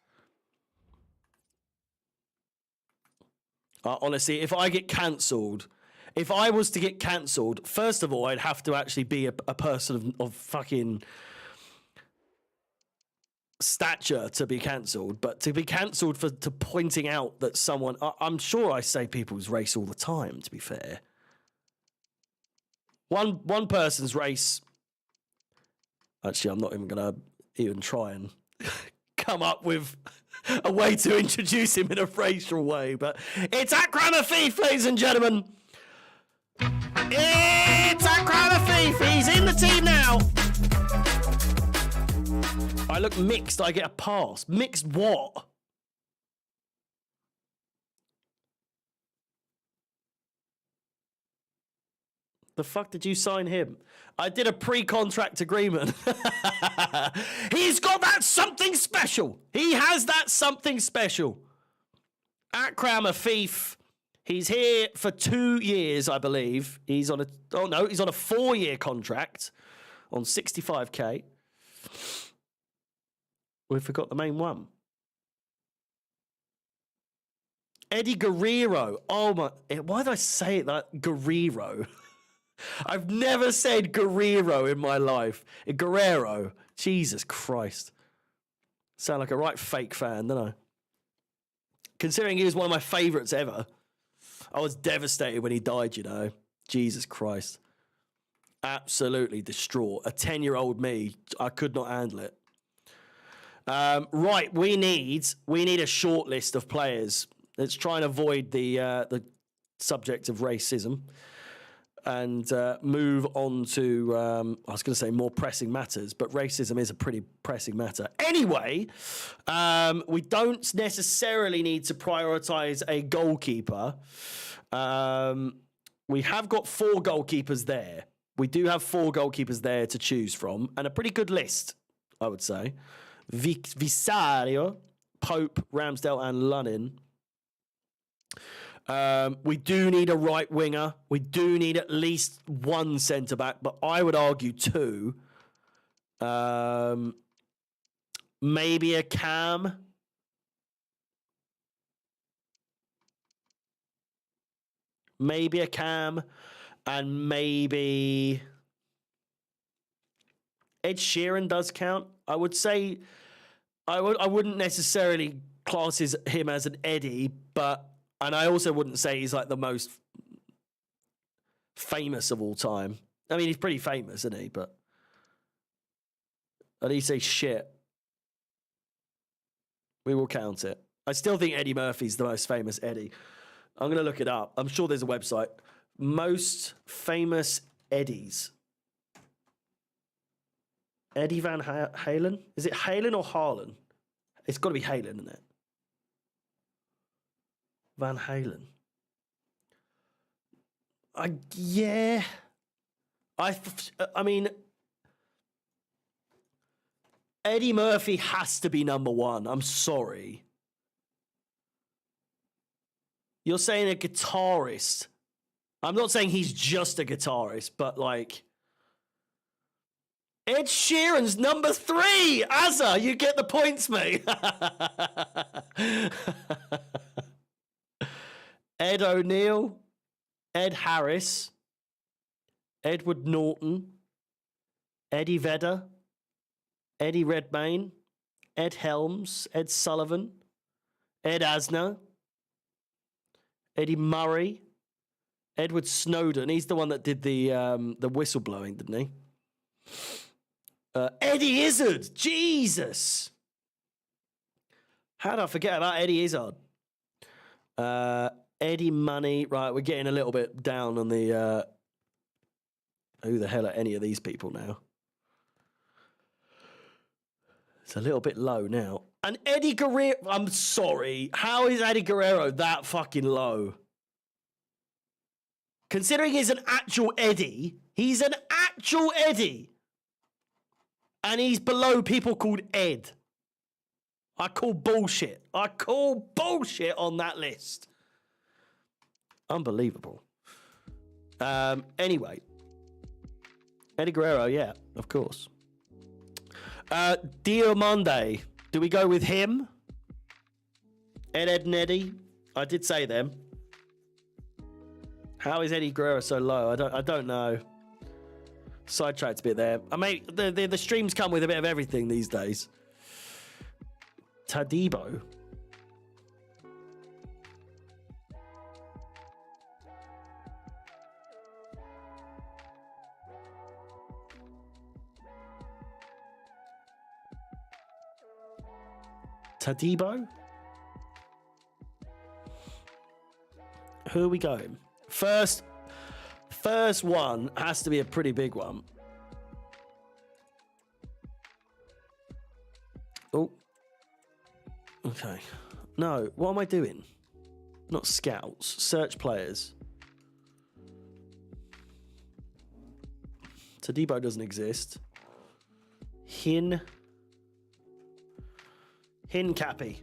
Honestly, if I get cancelled, if I was to get cancelled, first of all, I'd have to actually be a person of fucking stature to be cancelled, but to be cancelled for pointing out that someone, I'm sure I say people's race all the time, to be fair. One person's race, actually I'm not even gonna try and come up with a way to introduce him in a racial way, but it's Akram Afif, ladies and gentlemen. It's Akram Afif, he's in the team now. I look mixed, I get a pass. Mixed what? The fuck did you sign him? I did a pre-contract agreement. He's got that something special. He has that something special. Akram Afif. He's here for 2 years, I believe. He's on a 4-year contract on 65k. We forgot the main one. Eddie Guerrero. Oh my, why did I say it like Guerrero? I've never said Guerrero in my life. Guerrero. Jesus Christ. Sound like a right fake fan, don't I? Considering he was one of my favourites ever. I was devastated when he died, you know. Jesus Christ. Absolutely distraught. A 10-year-old me, I could not handle it. Right, we need a short list of players. Let's try and avoid the subject of racism and move on to, I was going to say more pressing matters, but racism is a pretty pressing matter. Anyway, we don't necessarily need to prioritise a goalkeeper. We have got 4 goalkeepers there. We do have 4 goalkeepers there to choose from, and a pretty good list, I would say. Visario, Pope, Ramsdale, and Lunin. We do need a right winger. We do need at least 1 centre back, but I would argue 2. Maybe a Cam. Maybe a Cam, and maybe Ed Sheeran does count. I would say I wouldn't necessarily class him as an Eddie, and I also wouldn't say he's like the most famous of all time. I mean, he's pretty famous, isn't he? But at least say shit. We will count it. I still think Eddie Murphy's the most famous Eddie. I'm going to look it up. I'm sure there's a website. Most famous Eddies. Eddie Van Halen? Is it Halen or Harlan? It's got to be Halen, isn't it? Van Halen. Yeah. I mean, Eddie Murphy has to be number 1. I'm sorry. You're saying a guitarist. I'm not saying he's just a guitarist, but like Ed Sheeran's number 3. Azza, you get the points, mate. Ed O'Neill, Ed Harris, Edward Norton, Eddie Vedder, Eddie Redmayne, Ed Helms, Ed Sullivan, Ed Asner, Eddie Murray, Edward Snowden. He's the one that did the whistleblowing, didn't he? Eddie Izzard. Jesus. How did I forget about Eddie Izzard? Eddie Money. Right, we're getting a little bit down on the... who the hell are any of these people now? It's a little bit low now. And Eddie Guerrero... I'm sorry. How is Eddie Guerrero that fucking low? Considering he's an actual Eddie. He's an actual Eddie. And he's below people called Ed. I call bullshit. I call bullshit on that list. Unbelievable. Anyway. Eddie Guerrero, yeah, of course. Diamande. Do we go with him? Ed and Eddie? I did say them. How is Eddie Guerrero so low? I don't know. Sidetracked a bit there. I mean, the streams come with a bit of everything these days. Tadibo. Tadibo? Who are we going? First one has to be a pretty big one. Oh. Okay. No, what am I doing? Not scouts. Search players. Tadibo doesn't exist. Hincapi.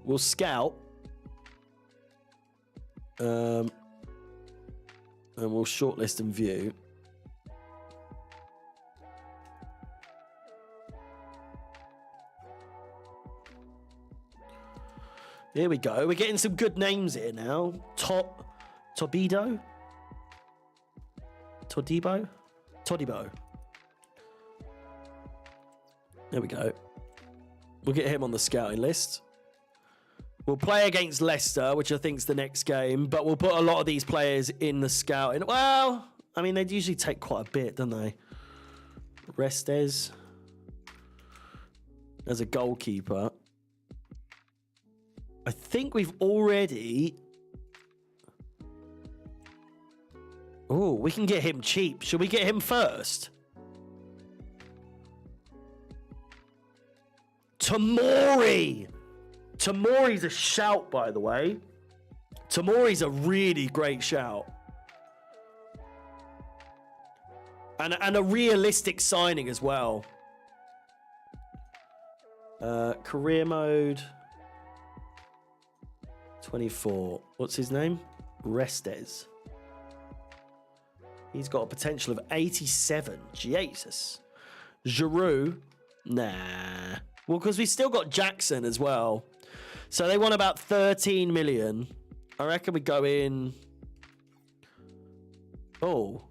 We'll scout. And we'll shortlist and view. Here we go. We're getting some good names here now. Todibo. There we go. We'll get him on the scouting list. We'll play against Leicester, which I think's the next game, but we'll put a lot of these players in the scouting. Well, I mean, they usually take quite a bit, don't they? Restes as a goalkeeper. I think we've already... Oh, we can get him cheap. Should we get him first? Tamori! Tamori's a shout, by the way. Tamori's a really great shout. And a realistic signing as well. Career mode. 24. What's his name? Restes. He's got a potential of 87. Jesus. Giroud. Nah. Well, because we've still got Jackson as well. So they want about 13 million. I reckon we go in... Oh.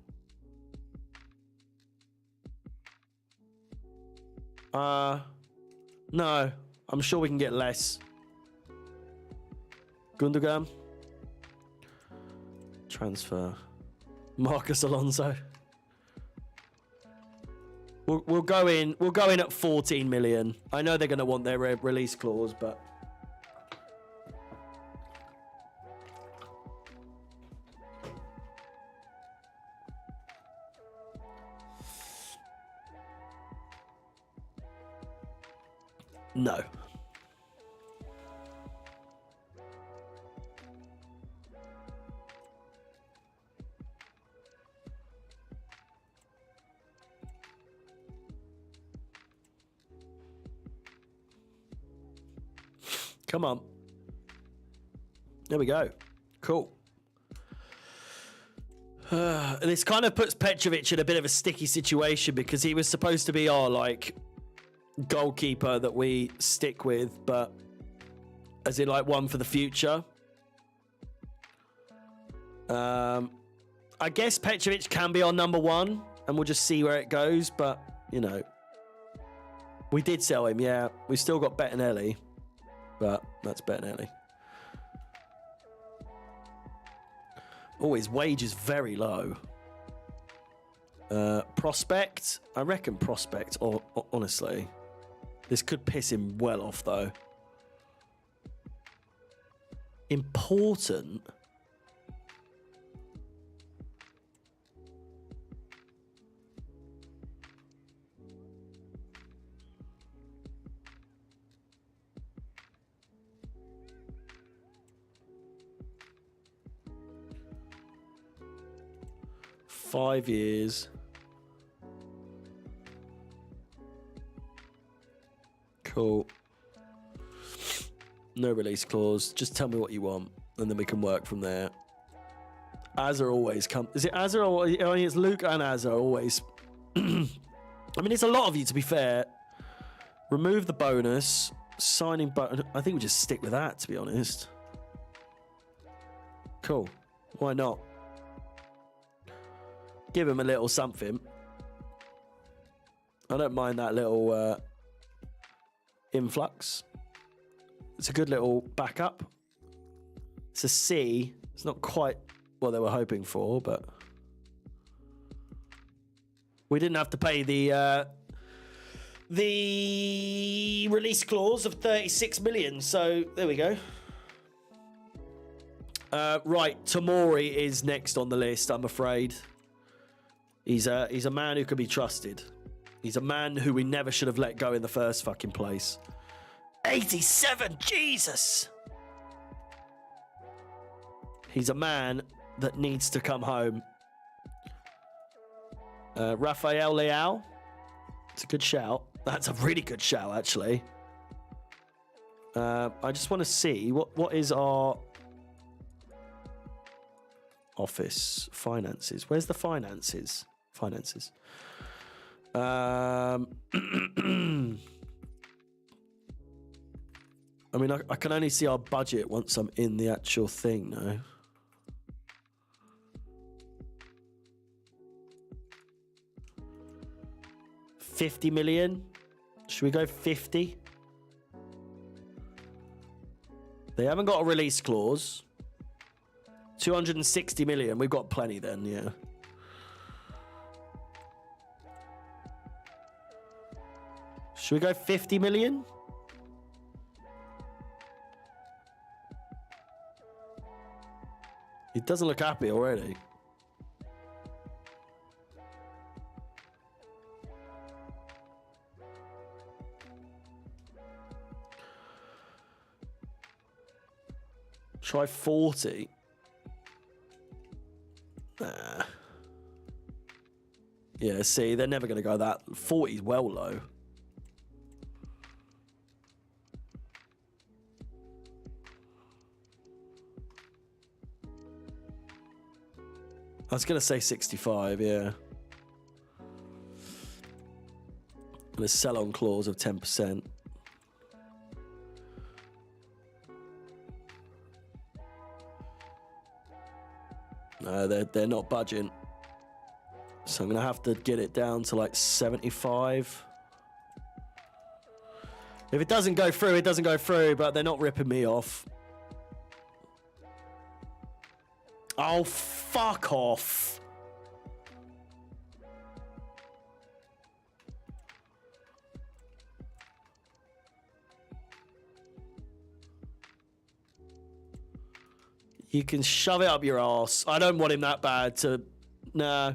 No. I'm sure we can get less. Gundogan. Transfer. Marcus Alonso. We'll go in. We'll go in at 14 million. I know they're going to want their release clause, but... No. Come on. There we go. Cool. This kind of puts Petrovic in a bit of a sticky situation because he was supposed to be our, like, goalkeeper that we stick with, but as in, like, one for the future. I guess Petrovic can be our number one, and we'll just see where it goes, but, you know. We did sell him, yeah. We still got Bettinelli, but that's Bettinelli. Oh, his wage is very low. Prospect? I reckon Prospect, or honestly. This could piss him well off, though. Important? Five years. Cool. No release clause. Just tell me what you want, and then we can work from there. Azza always come. Is it Azza or I mean, it's Luke and Azza always? I mean, it's a lot of you, to be fair. Remove the bonus. Signing button. I think we just stick with that, to be honest. Cool. Why not? Give him a little something. I don't mind that little influx. It's a good little backup. It's a C. It's not quite what they were hoping for, but we didn't have to pay the release clause of 36 million. So there we go. Right, Tomori is next on the list, I'm afraid. He's a man who can be trusted. He's a man who we never should have let go in the first fucking place. 87, Jesus! He's a man that needs to come home. Rafael Leao. It's a good shout. That's a really good shout, actually. I just want to see what is our office finances. Where's the finances? Finances. I mean, I can only see our budget once I'm in the actual thing, no? $50 million? Should we go 50? They haven't got a release clause. 260 million. We've got plenty then, yeah. Should we go 50 million? He doesn't look happy already. Try 40. Nah. Yeah, see, they're never going to go that. 40 is well low. I was going to say 65, yeah. And a sell-on clause of 10%. No, they're not budging. So I'm going to have to get it down to like 75. If it doesn't go through, it doesn't go through, but they're not ripping me off. Oh, fuck off. You can shove it up your ass. I don't want him that bad to... Nah.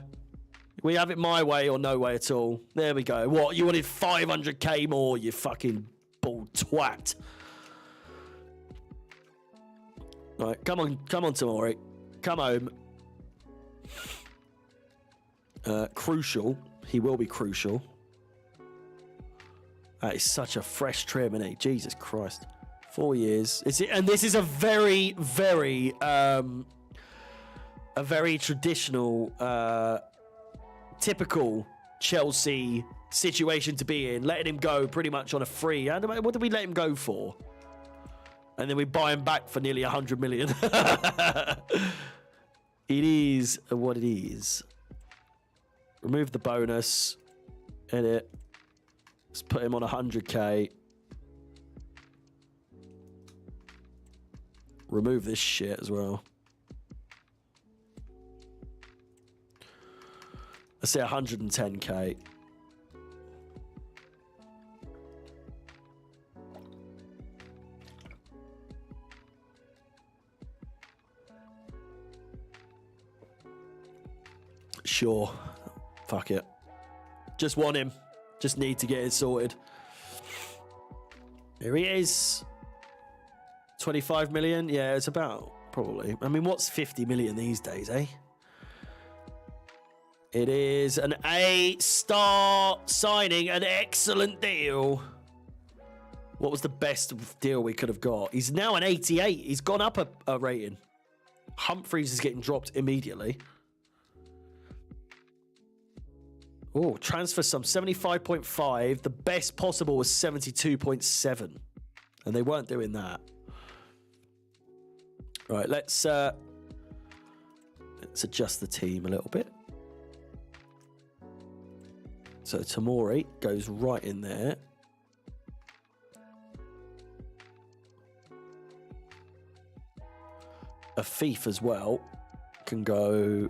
We have it my way or no way at all. There we go. What? You wanted 500k more, you fucking bald twat. Right, come on, Tomori. Come home. Crucial. He will be crucial. That is such a fresh trim, isn't he? Jesus Christ. 4 years. And this is a very, very traditional, typical Chelsea situation to be in. Letting him go pretty much on a free. What did we let him go for? And then we buy him back for nearly 100 million. It is what it is. Remove the bonus. Edit. Let's put him on 100k. Remove this shit as well. Let's say 110k. Sure. Fuck it. Just want him. Just need to get it sorted. Here he is. 25 million? Yeah, it's about, probably. I mean, what's 50 million these days, eh? It is an A-star signing, an excellent deal. What was the best deal we could have got? He's now an 88. He's gone up a rating. Humphreys is getting dropped immediately. Oh, transfer sum 75.5. The best possible was 72.7. And they weren't doing that. Right, let's adjust the team a little bit. So Tamori goes right in there. Afif as well can go.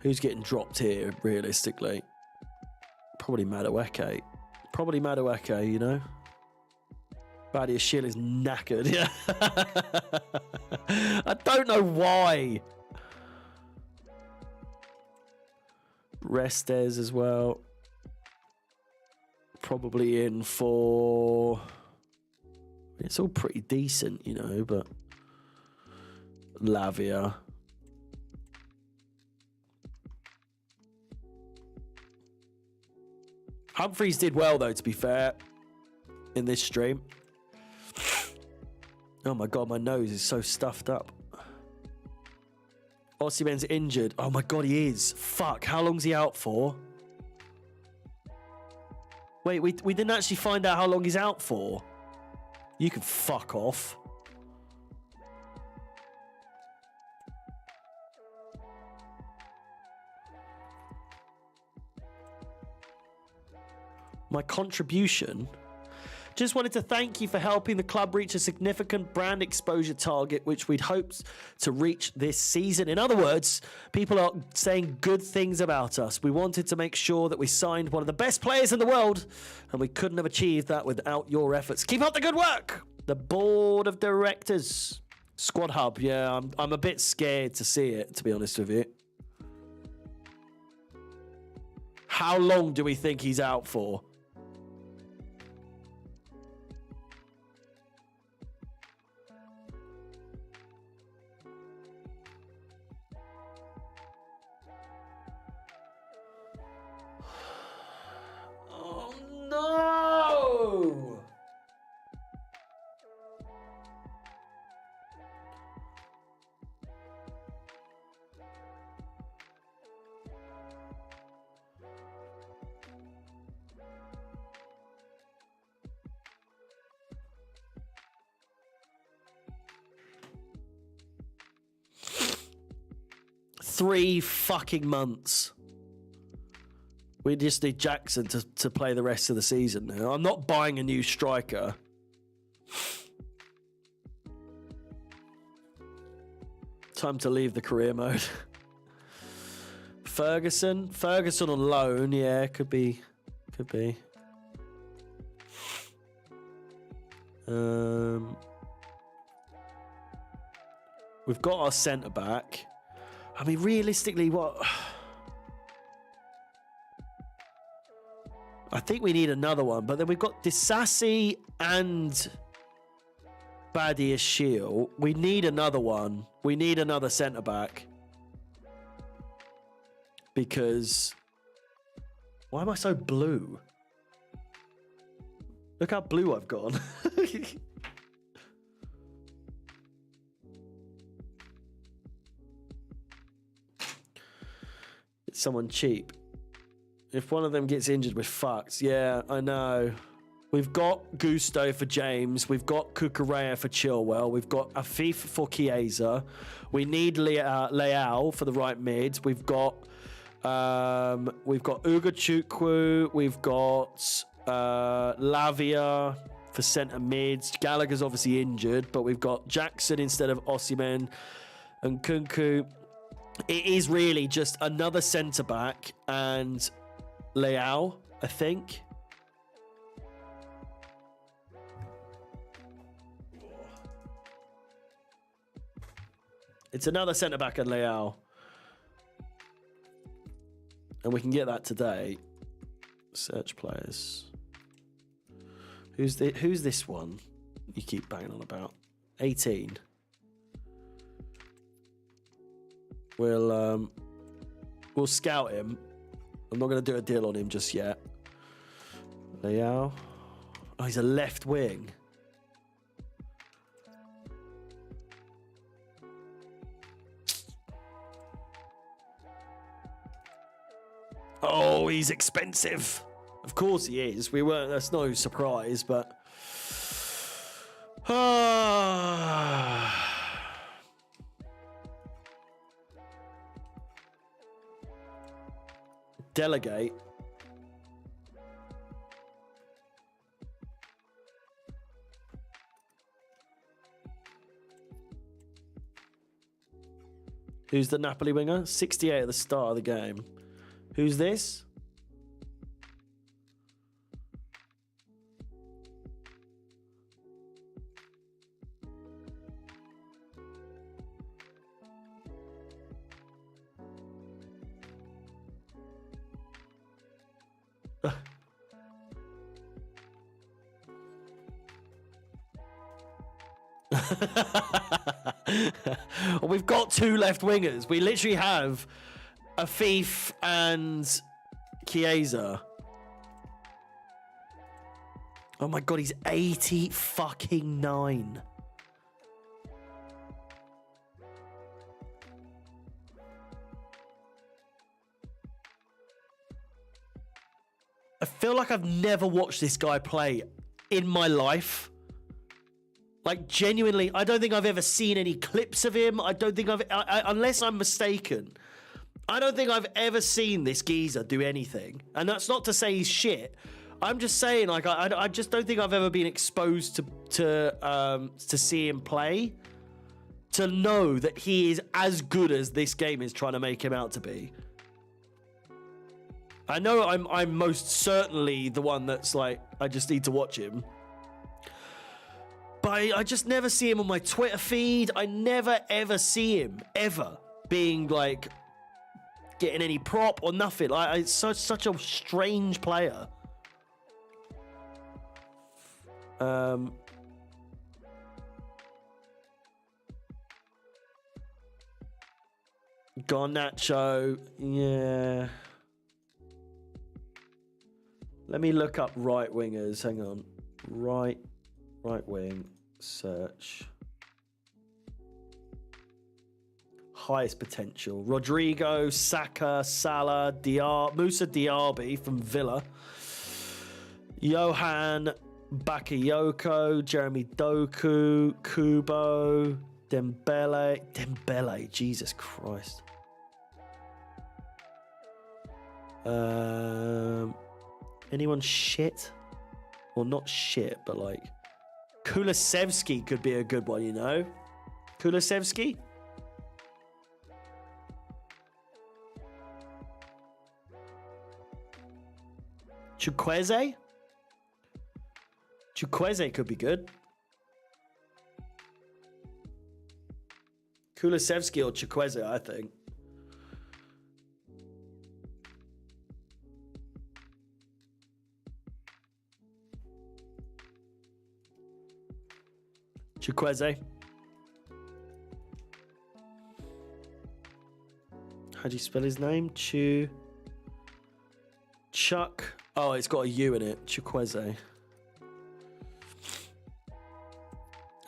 Who's getting dropped here, realistically? Probably Madueke. Probably Madueke, you know? Badia Shield is knackered, yeah. I don't know why. Restes as well. Probably in for... It's all pretty decent, you know, but... Lavia. Humphreys did well, though, to be fair, in this stream. Oh, my God, my nose is so stuffed up. Osimhen's injured. Oh, my God, he is. Fuck, how long's he out for? Wait, we didn't actually find out how long he's out for. You can fuck off. My contribution. Just wanted to thank you for helping the club reach a significant brand exposure target, which we'd hoped to reach this season. In other words, people are saying good things about us. We wanted to make sure that we signed one of the best players in the world, and we couldn't have achieved that without your efforts. Keep up the good work. The board of directors. Squad Hub, yeah, I'm a bit scared to see it, to be honest with you. How long do we think he's out for? Oh no! Three fucking months. We just need Jackson to play the rest of the season now. I'm not buying a new striker. Time to leave the career mode. Ferguson on loan. Yeah, could be. We've got our centre back. I mean, realistically, what? I think we need another one, but then we've got Disasi and Badia Shield. We need another one. We need another centre back. Because why am I so blue? Look how blue I've gone. It's someone cheap. If one of them gets injured, we're fucked. Yeah, I know. We've got Gusto for James. We've got Cucurella for Chilwell. We've got Afif for Chiesa. We need Leao for the right mid. We've got Ugachukwu. We've got Lavia for centre mids. Gallagher's obviously injured, but we've got Jackson instead of Osimhen and Kunku. It is really just another centre back and Leao, I think. It's another centre back and Leao. And we can get that today. Search players. Who's this one you keep banging on about? 18. We'll scout him. I'm not going to do a deal on him just yet. Leao. Oh, he's a left wing. Oh, he's expensive. Of course he is. That's no surprise, but delegate. Who's the Napoli winger? 68 at the start of the game. Who's this? We've got two left wingers. We literally have Afif and Chiesa. Oh my god, he's 80 fucking 9. I feel like I've never watched this guy play in my life. Like, genuinely, I don't think I've ever seen any clips of him. I don't think unless I'm mistaken, I don't think I've ever seen this geezer do anything. And that's not to say he's shit. I'm just saying, like, I just don't think I've ever been exposed to see him play, to know that he is as good as this game is trying to make him out to be. I know I'm most certainly the one that's like, I just need to watch him. But I just never see him on my Twitter feed. I never, ever see him, ever, being like, getting any prop or nothing. Like, it's such a strange player. Garnacho, yeah. Let me look up right wingers. Hang on. Right wing. Search. Highest potential. Rodrigo, Saka, Salah, Musa Diaby from Villa. Johan Bakayoko, Jeremy Doku, Kubo, Dembele, Jesus Christ. Anyone shit? Well, not shit, but like Kulusevski could be a good one, you know? Kulusevski? Chukwueze could be good. Kulusevski or Chukwueze, I think. Chukwueze. How do you spell his name? Chuck. Oh, it's got a U in it. Chukwueze.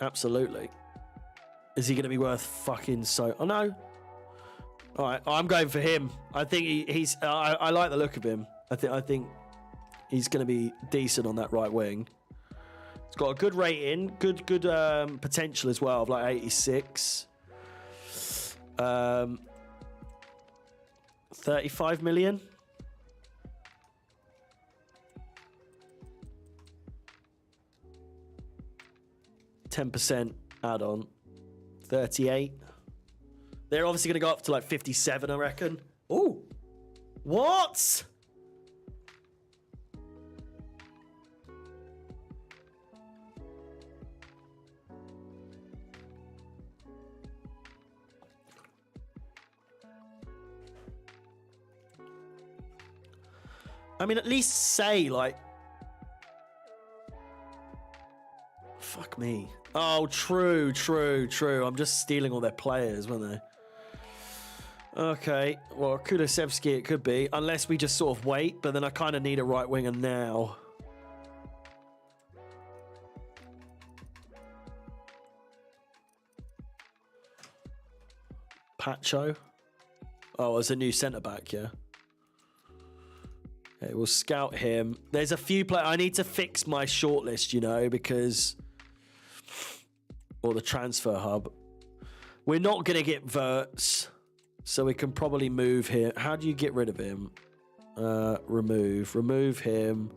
Absolutely. Is he going to be worth fucking so... Oh, no. All right, I'm going for him. I think he's... I like the look of him. I think he's going to be decent on that right wing. He's got a good rating, good potential as well of like 86. 35 million. 10% add-on. 38. They're obviously going to go up to like 57, I reckon. Oh, what? I mean, at least say like... Fuck me. Oh, true. I'm just stealing all their players, weren't they? Okay, well, Kulusevski it could be, unless we just sort of wait, but then I kind of need a right winger now. Pacho? Oh, as a new centre-back, yeah. Okay, we'll scout him. There's a few players. I need to fix my shortlist, you know, because... Or the transfer hub. We're not going to get Verts, so we can probably move him. How do you get rid of him? Remove him.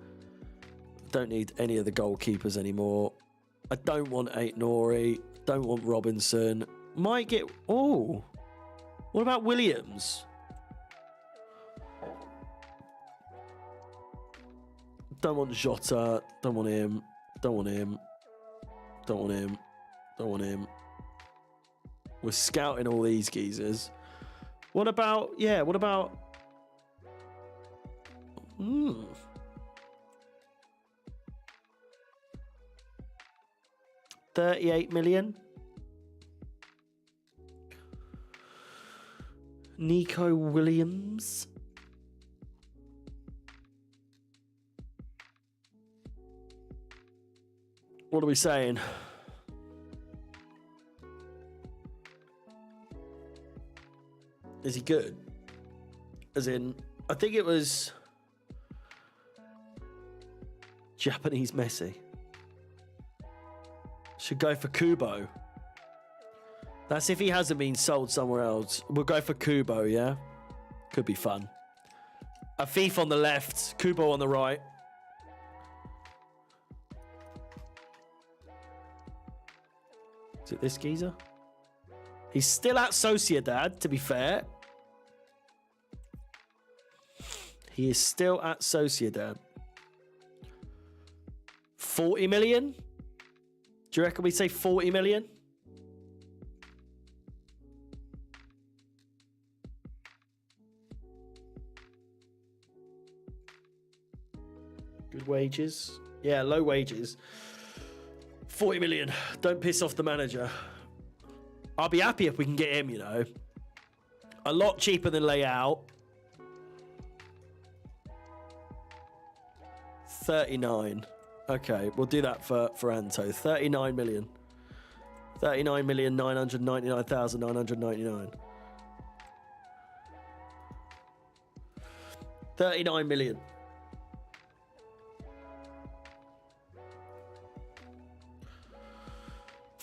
Don't need any of the goalkeepers anymore. I don't want Aït-Nouri. Don't want Robinson. Might get... Oh. What about Williams? Don't want Jota. Don't want him. Don't want him. Don't want him. Don't want him. We're scouting all these geezers. What about... Yeah, what about... 38 million. Nico Williams. What are we saying? Is he good? As in, I think it was Japanese Messi. Should go for Kubo. That's if he hasn't been sold somewhere else. We'll go for Kubo, yeah? Could be fun. Afif on the left, Kubo on the right. Is it this geezer? He's still at Sociedad, to be fair. He is still at Sociedad. 40 million? Do you reckon we say 40 million? Good wages. Yeah, low wages. 40 million. Don't piss off the manager. I'll be happy if we can get him, you know. A lot cheaper than Layout. 39. Okay, we'll do that for Anto. 39 million. 39,999,999. 39 million.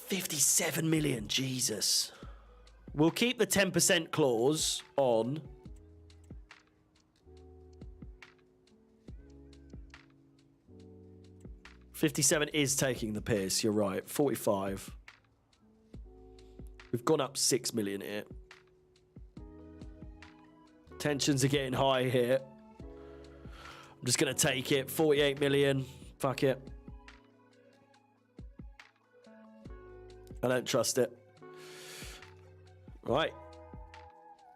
$57 million, Jesus. We'll keep the 10% clause on. $57 is taking the piss, you're right. 45. We've gone up 6 million here. Tensions are getting high here. I'm just going to take it. 48 million. Fuck it. I don't trust it. Right.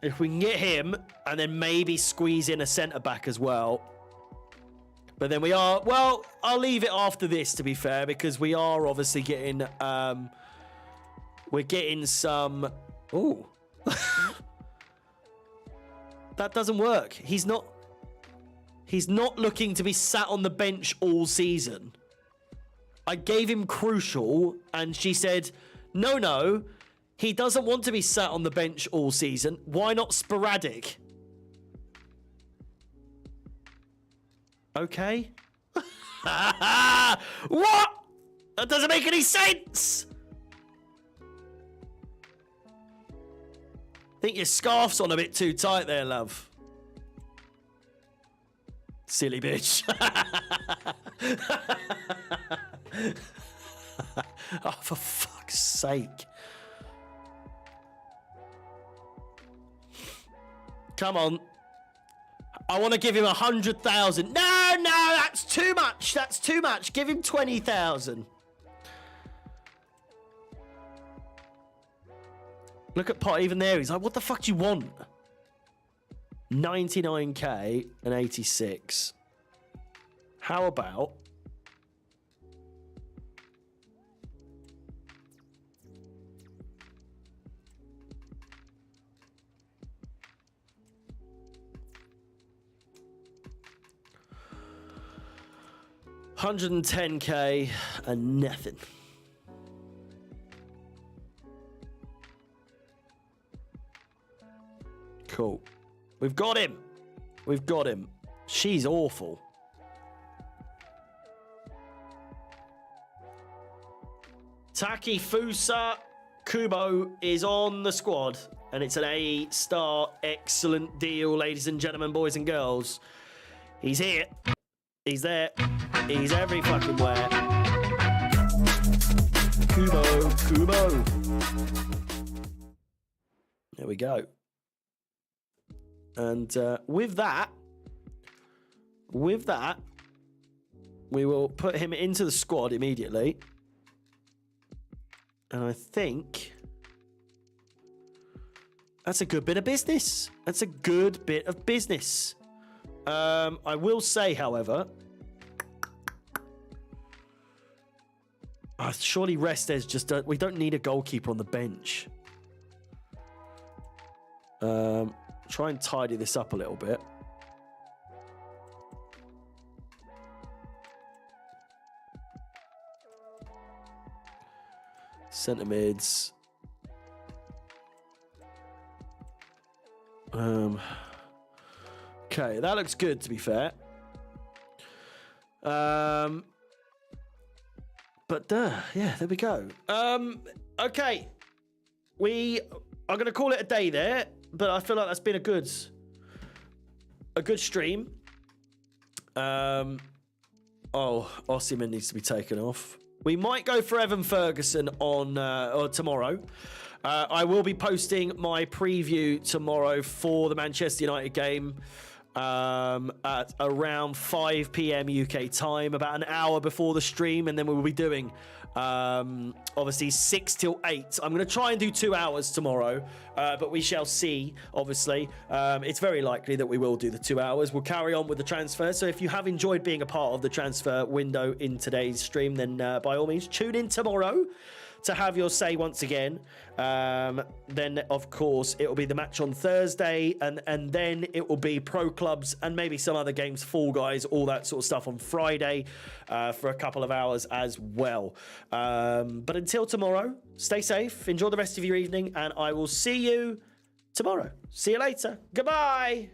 If we can get him and then maybe squeeze in a centre-back as well. But then we are... Well, I'll leave it after this, to be fair, because we are obviously getting... we're getting some... Ooh. That doesn't work. He's not looking to be sat on the bench all season. I gave him crucial, and she said, no, he doesn't want to be sat on the bench all season. Why not sporadic? Okay. What? That doesn't make any sense. Think your scarf's on a bit too tight there, love. Silly bitch. Oh, for fuck's sake. Come on. I want to give him 100,000. No, that's too much. That's too much. Give him 20,000. Look at Pot, even there. He's like, what the fuck do you want? 99k and 86. How about... $110k and nothing. Cool. We've got him. We've got him. She's awful. Taki Fusa Kubo is on the squad, and it's an A-star. Excellent deal, ladies and gentlemen, boys and girls. He's here. He's there. He's every fucking where. Kubo. There we go. And with that, we will put him into the squad immediately. And I think that's a good bit of business. That's a good bit of business. I will say, however, surely Restes just don't, we don't need a goalkeeper on the bench. Try and tidy this up a little bit. Centre mids. Okay, that looks good, to be fair. But yeah, there we go. Okay, we are going to call it a day there, but I feel like that's been a good stream. Oh, Osimhen needs to be taken off. We might go for Evan Ferguson on or tomorrow. I will be posting my preview tomorrow for the Manchester United game at around 5 p.m. UK time, about an hour before the stream, and then we will be doing obviously 6 till 8. I'm going to try and do 2 hours tomorrow, but we shall see. Obviously, it's very likely that we will do the 2 hours. We'll carry on with the transfer. So if you have enjoyed being a part of the transfer window in today's stream, then by all means tune in tomorrow to have your say once again. Then of course it will be the match on Thursday, and then it will be pro clubs and maybe some other games, Fall Guys, all that sort of stuff on Friday for a couple of hours as well. But until tomorrow, stay safe, enjoy the rest of your evening, and I will see you tomorrow. See you later. Goodbye.